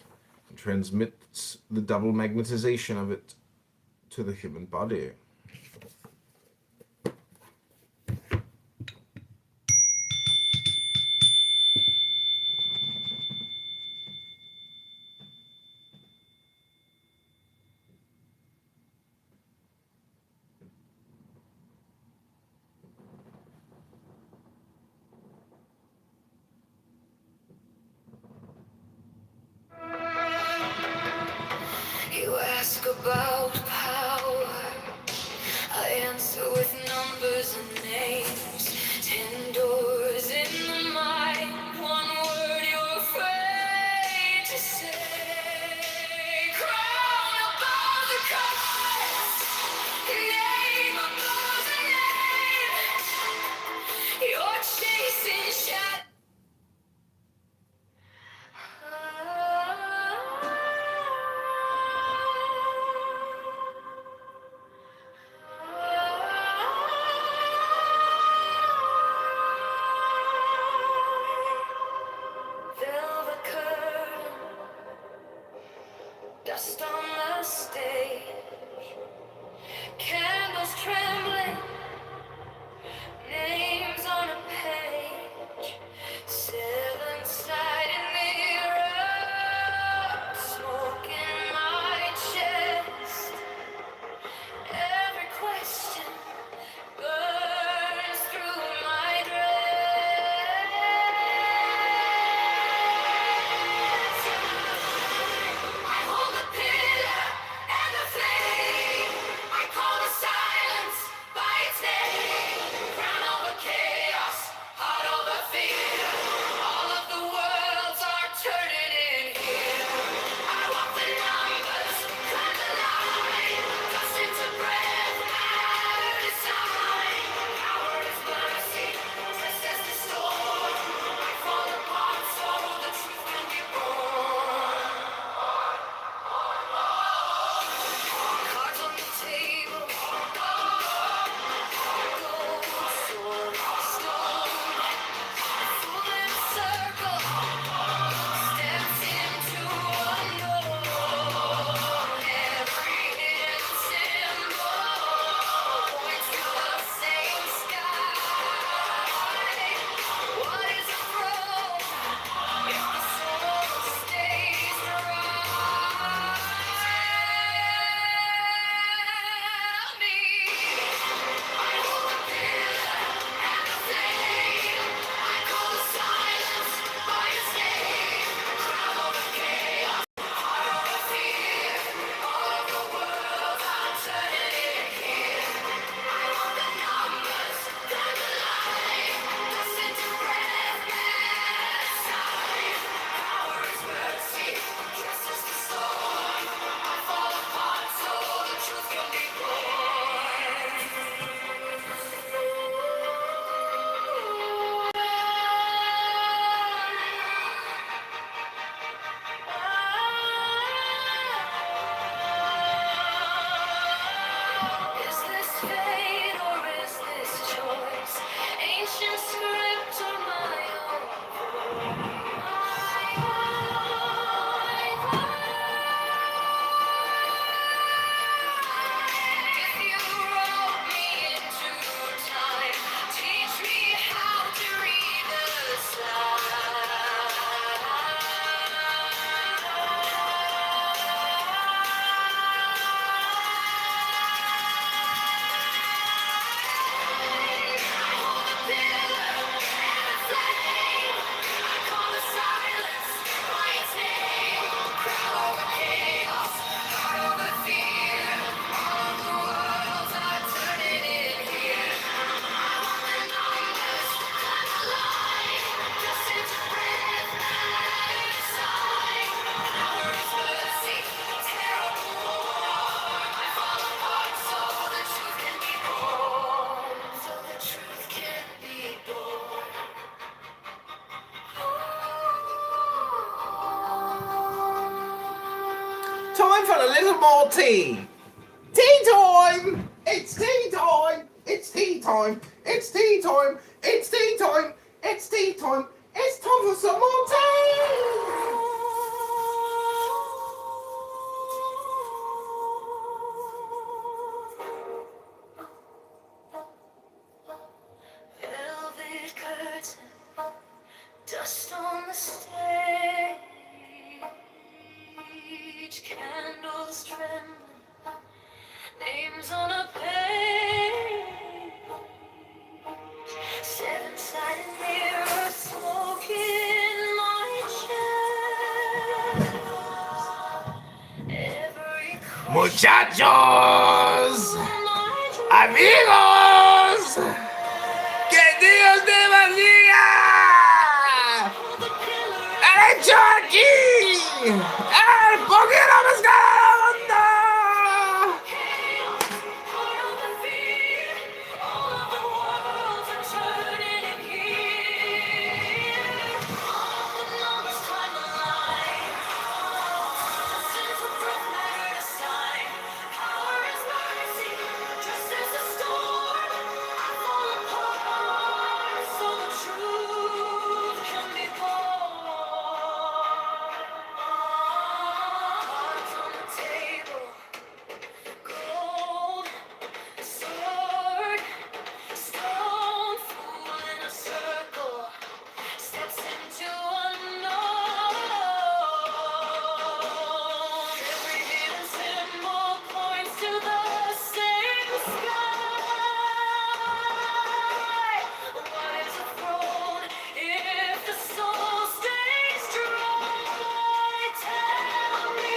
and transmits the double magnetization of it to the human body. You ask about power, I answer with numbers and names. 10 doors in the mind, one word you're afraid to say. Crown above the cause, name above the name. You're chasing shadows. Velvet curtain, dust on the stage, candles trembling, names on a page. for a little more tea. Tea time! It's tea time! It's tea time! It's tea time! It's tea time! It's tea time! It's time for some more tea! Velvet curtain, dust on the stage, candles trembling, names on a page, seven-sided mirror, smoke in my chair. Every Muchachos! Amigos! Que Dios te bendiga! ¡El hecho aquí! ¡El poquito pescado! Sword, stone, fool in a circle, steps into unknown. Every hidden symbol points to the same sky. What is a throne if the soul stays dry? Tell me.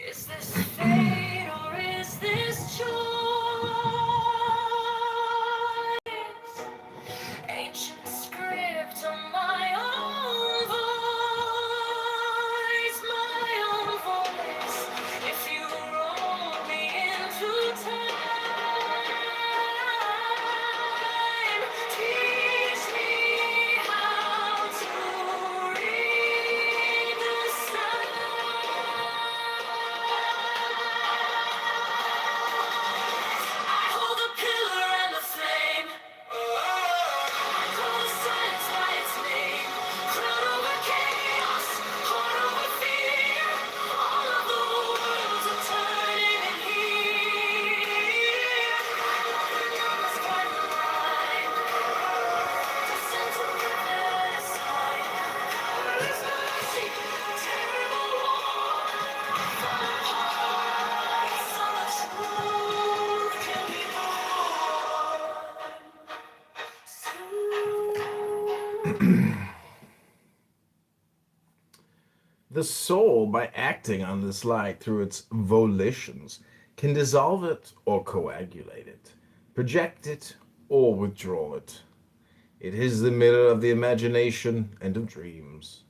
Is this fate or is this choice? Ancient script on my own voice, my own voice. If you roll me into time, teach me how to read the signs. I hold the pillar and the flame. Call the silence by its name. Crown over chaos, heart over fear. All of the worlds are turning in here. Numbers find the line. Descend to the other side. Powerless mercy, terrible war. So the truth can be born. The soul, by acting on this light through its volitions, can dissolve it or coagulate it, project it or withdraw it. It is the mirror of the imagination and of dreams.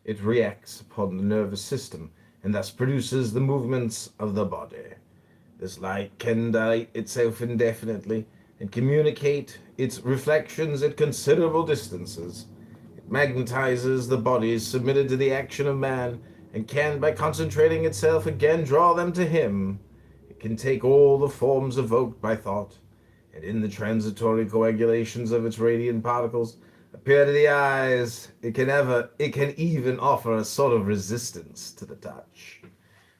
It reacts upon the nervous system and thus produces the movements of the body. This light can dilate itself indefinitely and communicate its reflections at considerable distances. It magnetizes the bodies submitted to the action of man and can, by concentrating itself, again draw them to him. It can take all the forms evoked by thought, and in the transitory coagulations of its radiant particles appear to the eyes. It can even offer a sort of resistance to the touch.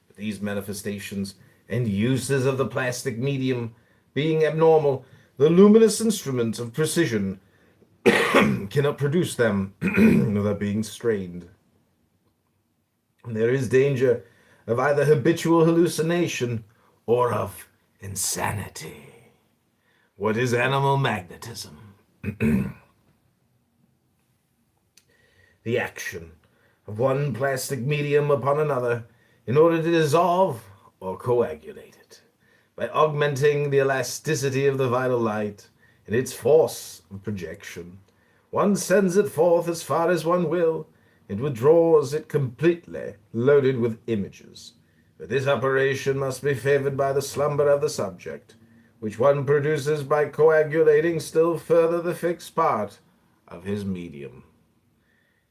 But these manifestations and uses of the plastic medium being abnormal, the luminous instrument of precision cannot produce them without being strained. There is danger of either habitual hallucination or of insanity. What is animal magnetism? the action of one plastic medium upon another in order to dissolve or coagulate it, by augmenting the elasticity of the vital light and its force of projection. One sends it forth as far as one will, and withdraws it completely loaded with images. But this operation must be favored by the slumber of the subject, which one produces by coagulating still further the fixed part of his medium.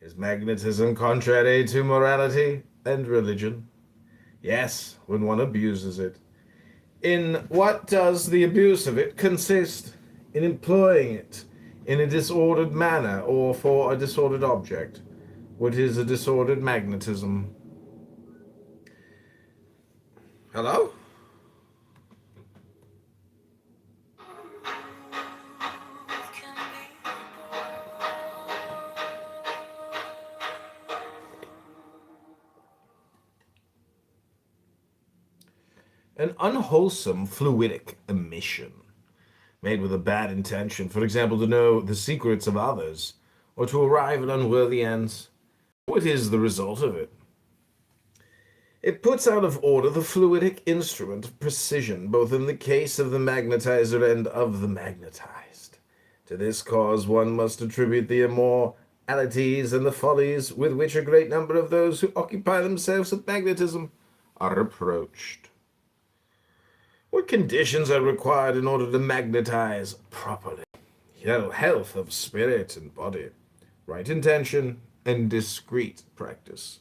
Is magnetism contrary to morality and religion? Yes, when one abuses it. In what does the abuse of it consist? In employing it in a disordered manner or for a disordered object. What is a disordered magnetism? Hello? An unwholesome fluidic emission, made with a bad intention, for example, to know the secrets of others, or to arrive at unworthy ends. What is the result of it? It puts out of order the fluidic instrument of precision, both in the case of the magnetizer and of the magnetized. To this cause one must attribute the immoralities and the follies with which a great number of those who occupy themselves with magnetism are approached. What conditions are required in order to magnetize properly? Health of spirit and body, right intention, and discreet practice.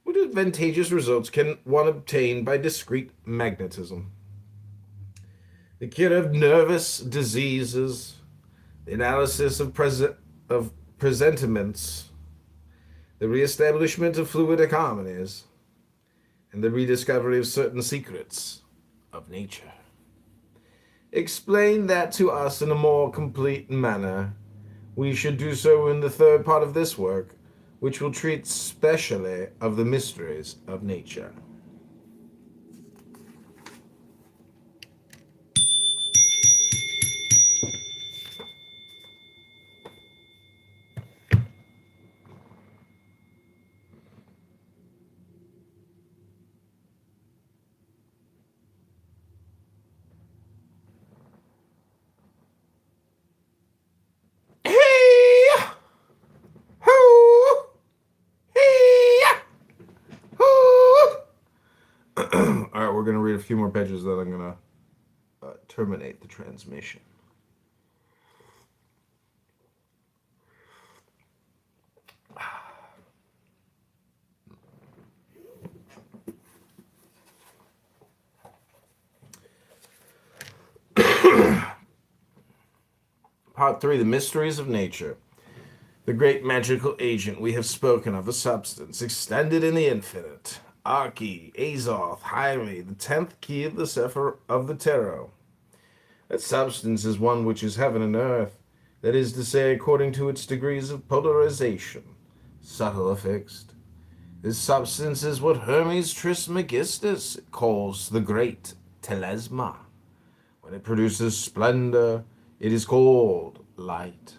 What advantageous results can one obtain by discreet magnetism? The cure of nervous diseases, the analysis of presentiments, the reestablishment of fluidic harmonies, and the rediscovery of certain secrets of nature. Explain that to us in a more complete manner. We should do so in the third part of this work, which will treat specially of the mysteries of nature. Alright, we're going to read a few more pages, then I'm going to terminate the transmission. Part 3, the mysteries of nature. The great magical agent we have spoken of, a substance extended in the infinite. Archi, Azoth, Hyri, the 10th key of the Sephir of the Tarot. That substance is one which is heaven and earth, that is to say, according to its degrees of polarization, subtle or fixed. This substance is what Hermes Trismegistus calls the great telesma. When it produces splendor, it is called light.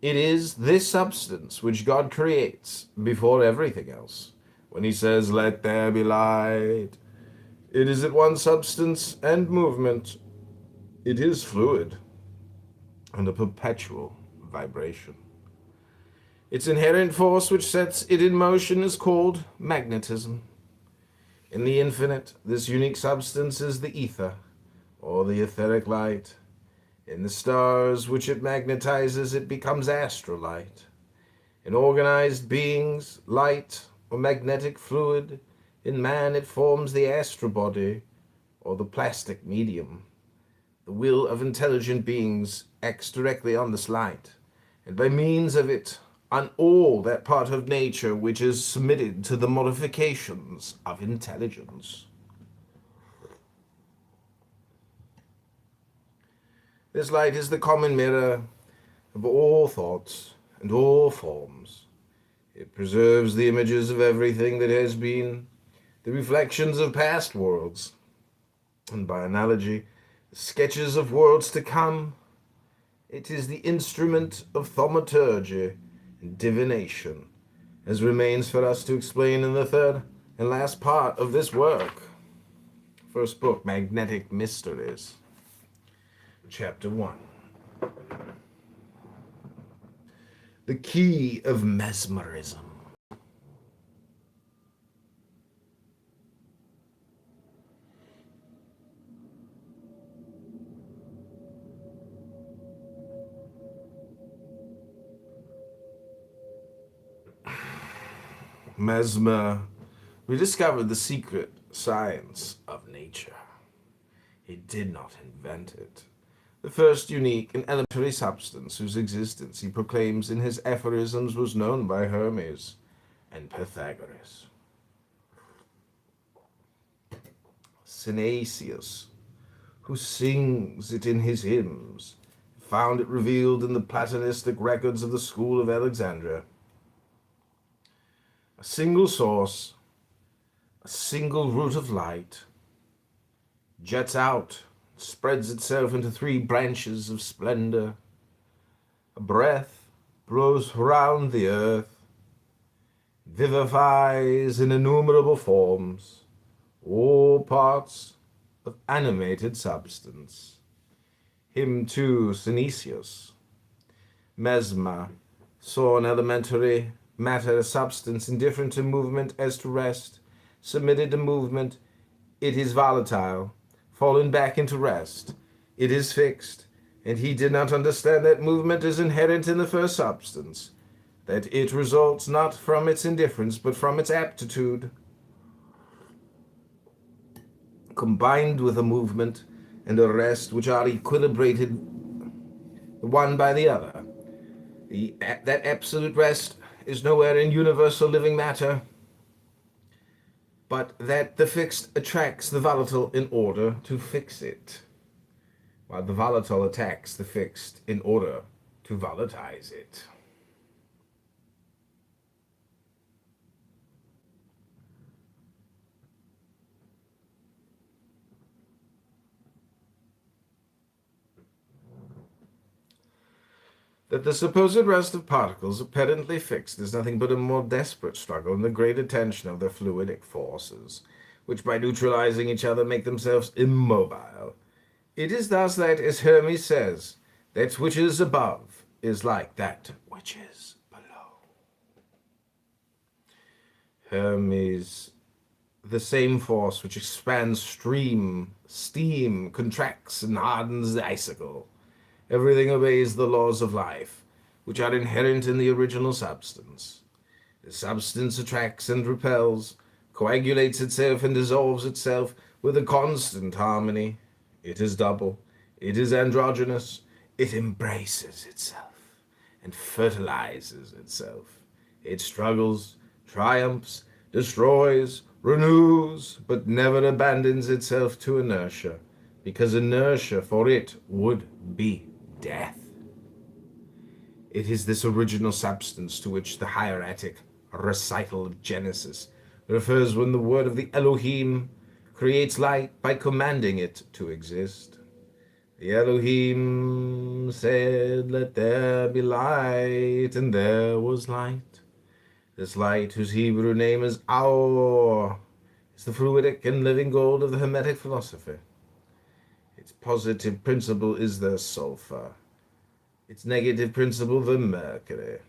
It is this substance which God creates before everything else. When he says, "Let there be light," it is at once substance and movement. It is fluid and a perpetual vibration. Its inherent force which sets it in motion is called magnetism. In the infinite, this unique substance is the ether, or the etheric light. In the stars which it magnetizes, it becomes astrolight. In organized beings, light or magnetic fluid. In man, it forms the astrobody, or the plastic medium. The will of intelligent beings acts directly on this light, and by means of it on all that part of nature which is submitted to the modifications of intelligence. This light is the common mirror of all thoughts and all forms. It preserves the images of everything that has been, the reflections of past worlds, and by analogy, the sketches of worlds to come. It is the instrument of thaumaturgy and divination, as remains for us to explain in the third and last part of this work. First book, Magnetic Mysteries, Chapter 1. The Key of Mesmerism. Mesmer rediscovered the secret science of nature. He did not invent it. The first unique and elementary substance whose existence he proclaims in his aphorisms was known by Hermes and Pythagoras. Synesius, who sings it in his hymns, found it revealed in the Platonistic records of the school of Alexandria. A single source, a single root of light, jets out, spreads itself into three branches of splendor. A breath blows round the earth, vivifies in innumerable forms all parts of animated substance. Him too, Synesius. Mesmer saw an elementary matter, a substance indifferent to movement as to rest, submitted to movement, it is volatile, fallen back into rest, it is fixed, and he did not understand that movement is inherent in the first substance, that it results not from its indifference but from its aptitude, combined with a movement and a rest which are equilibrated the one by the other. That absolute rest is nowhere in universal living matter, but that the fixed attracts the volatile in order to fix it, while the volatile attacks the fixed in order to volatilize it. That the supposed rest of particles apparently fixed is nothing but a more desperate struggle in the greater tension of their fluidic forces, which by neutralizing each other make themselves immobile. It is thus that, as Hermes says, that which is above is like that which is below. Hermes, the same force which expands steam, contracts and hardens the icicle. Everything obeys the laws of life, which are inherent in the original substance. The substance attracts and repels, coagulates itself and dissolves itself with a constant harmony. It is double, it is androgynous, it embraces itself and fertilizes itself. It struggles, triumphs, destroys, renews, but never abandons itself to inertia, because inertia for it would be death. It is this original substance to which the hieratic recital of Genesis refers when the word of the Elohim creates light by commanding it to exist. The Elohim said, "Let there be light," and there was light. This light, whose Hebrew name is Aor, is the fluidic and living gold of the Hermetic philosophy. Its positive principle is the sulfur, its negative principle the mercury,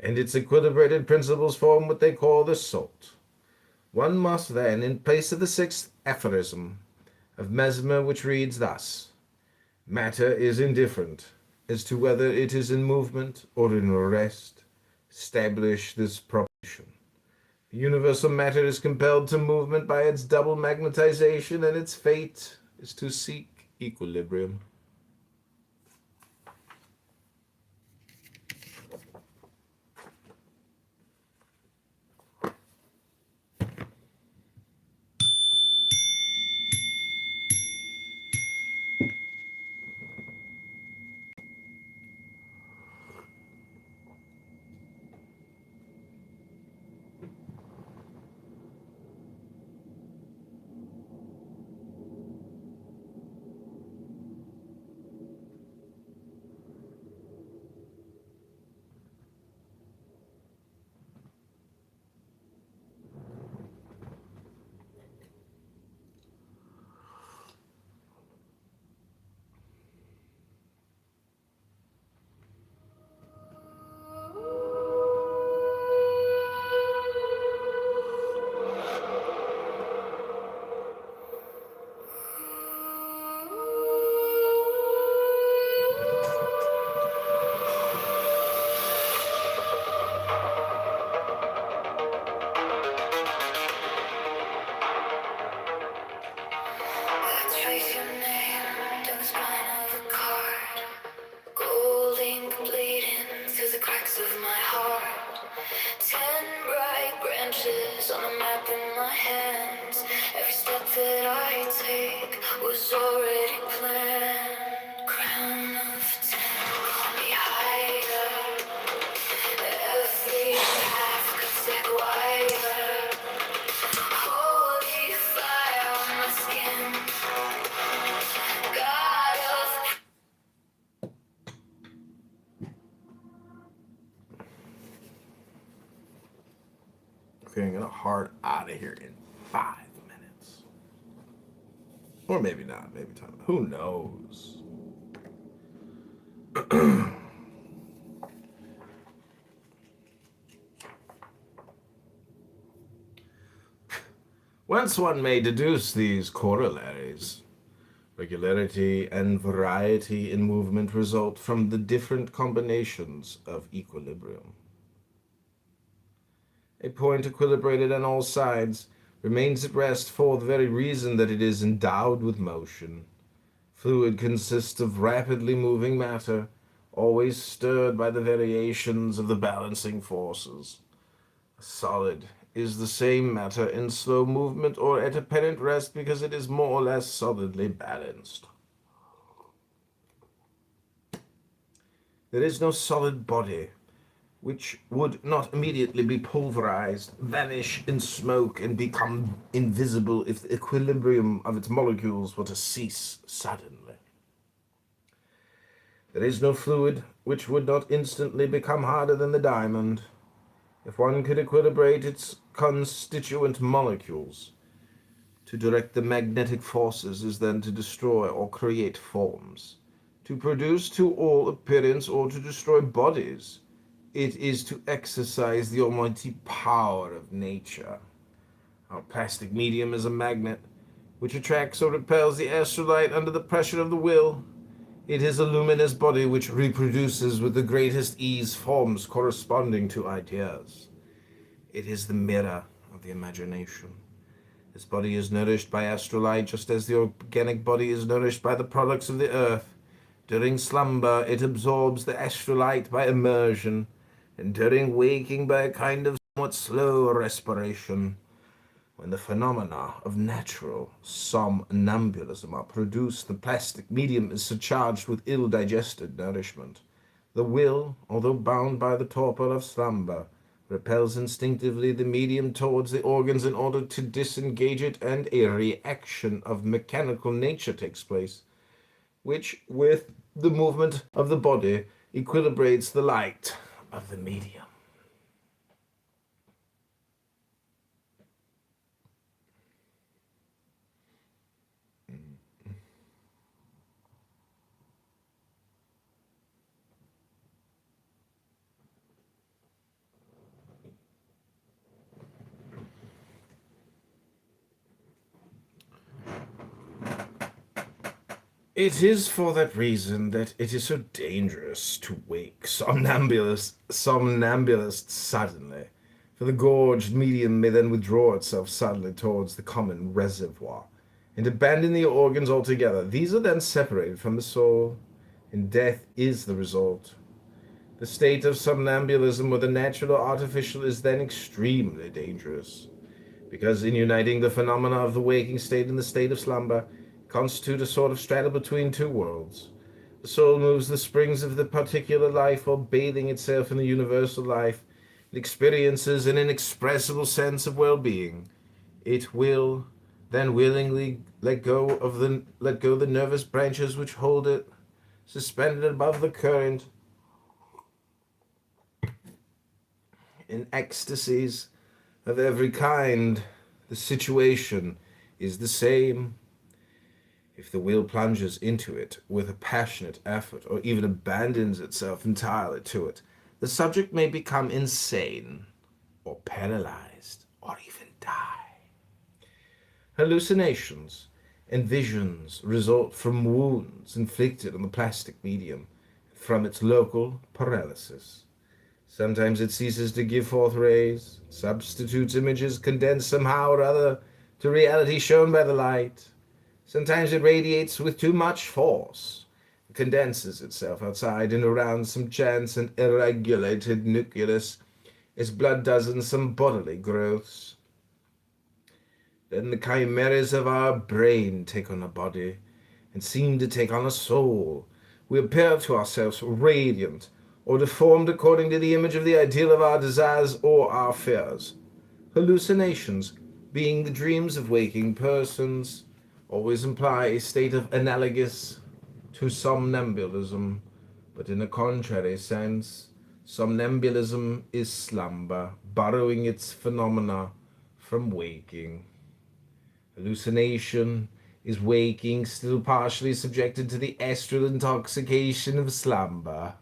and its equilibrated principles form what they call the salt. One must then, in place of the sixth aphorism of Mesmer, which reads thus, "Matter is indifferent as to whether it is in movement or in rest," establish this proposition. The universal matter is compelled to movement by its double magnetization, and its fate is to seek equilibrium. hands. Every step that I take was already planned. Crown of ten, call me higher. Every path could take wider. Holy fire on my skin. God of Okay, I'm gonna hard out of here in 5 minutes. Or maybe not, maybe time. Who knows? Whence one may deduce these corollaries. Regularity and variety in movement result from the different combinations of equilibrium. A point equilibrated on all sides remains at rest for the very reason that it is endowed with motion. Fluid consists of rapidly moving matter, always stirred by the variations of the balancing forces. A solid is the same matter in slow movement or at apparent rest because it is more or less solidly balanced. There is no solid body which would not immediately be pulverized, vanish in smoke, and become invisible if the equilibrium of its molecules were to cease suddenly. There is no fluid which would not instantly become harder than the diamond. If one could equilibrate its constituent molecules, to direct the magnetic forces is then to destroy or create forms. To produce to all appearance or to destroy bodies, it is to exercise the almighty power of nature. Our plastic medium is a magnet, which attracts or repels the astrolite under the pressure of the will. It is a luminous body which reproduces with the greatest ease forms corresponding to ideas. It is the mirror of the imagination. This body is nourished by astrolite just as the organic body is nourished by the products of the earth. During slumber, it absorbs the astrolite by immersion, and during waking by a kind of somewhat slow respiration. When the phenomena of natural somnambulism are produced, the plastic medium is surcharged with ill-digested nourishment. The will, although bound by the torpor of slumber, repels instinctively the medium towards the organs in order to disengage it, and a reaction of mechanical nature takes place, which, with the movement of the body, equilibrates the light of the medium. It is for that reason that it is so dangerous to wake somnambulists suddenly, for the gorged medium may then withdraw itself suddenly towards the common reservoir, and abandon the organs altogether. These are then separated from the soul, and death is the result. The state of somnambulism, whether natural or artificial, is then extremely dangerous, because in uniting the phenomena of the waking state and the state of slumber, constitute a sort of straddle between two worlds. The soul moves the springs of the particular life while bathing itself in the universal life. It experiences an inexpressible sense of well-being. It will then willingly let go the nervous branches which hold it, suspended above the current, in ecstasies of every kind. The situation is the same. If the will plunges into it with a passionate effort, or even abandons itself entirely to it, the subject may become insane, or paralyzed, or even die. Hallucinations and visions result from wounds inflicted on the plastic medium, from its local paralysis. Sometimes it ceases to give forth rays, substitutes images condensed somehow or other to reality shown by the light. Sometimes it radiates with too much force, condenses itself outside and around some chance and irregulated nucleus, as blood does in some bodily growths. Then the chimeras of our brain take on a body and seem to take on a soul. We appear to ourselves radiant or deformed according to the image of the ideal of our desires or our fears. Hallucinations, being the dreams of waking persons, always imply a state of analogous to somnambulism, but in a contrary sense. Somnambulism is slumber, borrowing its phenomena from waking. Hallucination is waking, still partially subjected to the astral intoxication of slumber.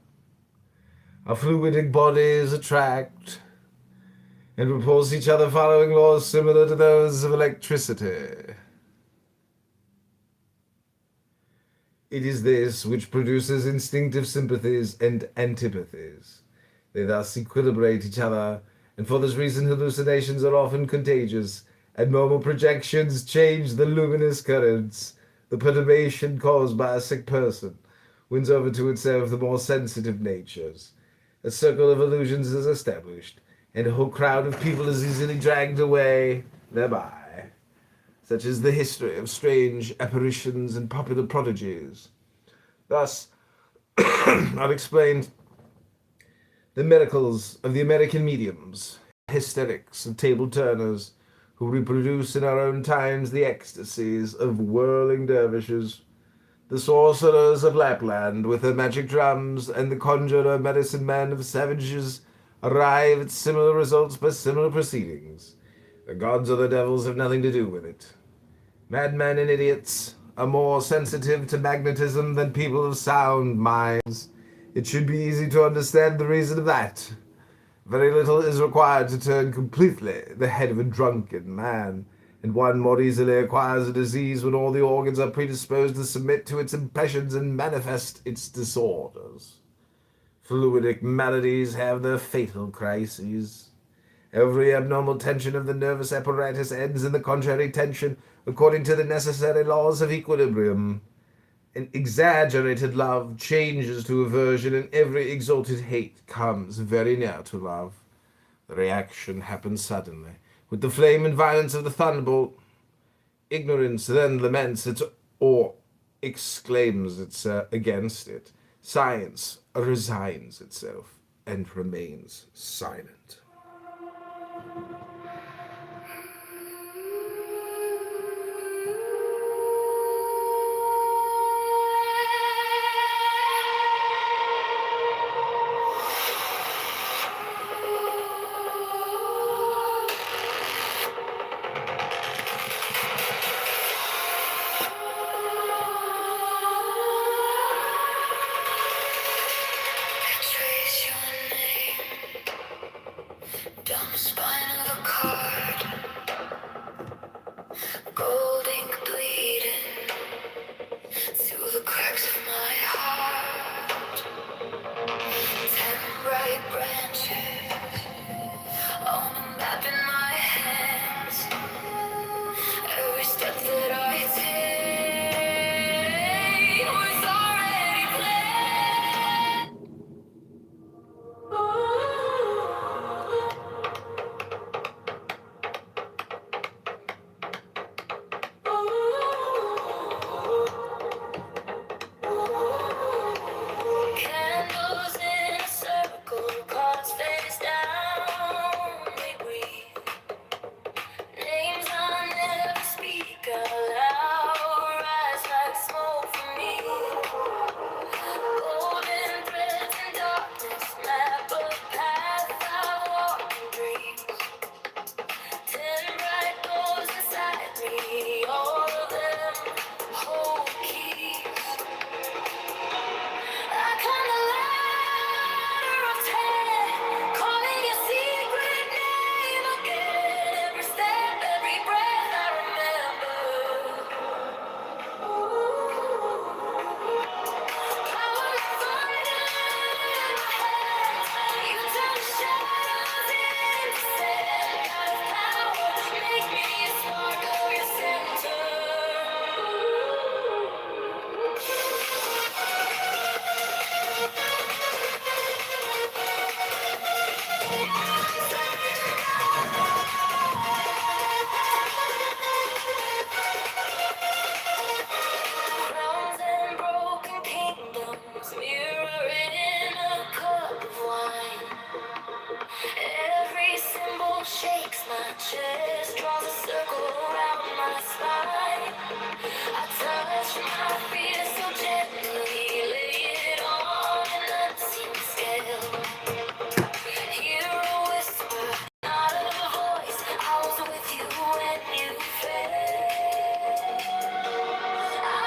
Our fluidic bodies attract and repulse each other following laws similar to those of electricity. It is this which produces instinctive sympathies and antipathies. They thus equilibrate each other, and for this reason hallucinations are often contagious. Abnormal projections change the luminous currents. The perturbation caused by a sick person wins over to itself the more sensitive natures. A circle of illusions is established, and a whole crowd of people is easily dragged away thereby. Such is the history of strange apparitions and popular prodigies. Thus, I've explained the miracles of the American mediums, hysterics of table turners, who reproduce in our own times the ecstasies of whirling dervishes, the sorcerers of Lapland with their magic drums, and the conjurer medicine men of savages arrive at similar results by similar proceedings. The gods or the devils have nothing to do with it. Madmen and idiots are more sensitive to magnetism than people of sound minds. It should be easy to understand the reason of that. Very little is required to turn completely the head of a drunken man, and one more easily acquires a disease when all the organs are predisposed to submit to its impressions and manifest its disorders. Fluidic maladies have their fatal crises. Every abnormal tension of the nervous apparatus ends in the contrary tension according to the necessary laws of equilibrium. An exaggerated love changes to aversion, and every exalted hate comes very near to love. The reaction happens suddenly, with the flame and violence of the thunderbolt. Ignorance then laments it or exclaims against it. Science resigns itself and remains silent. Trace your name down the spine of a card. Go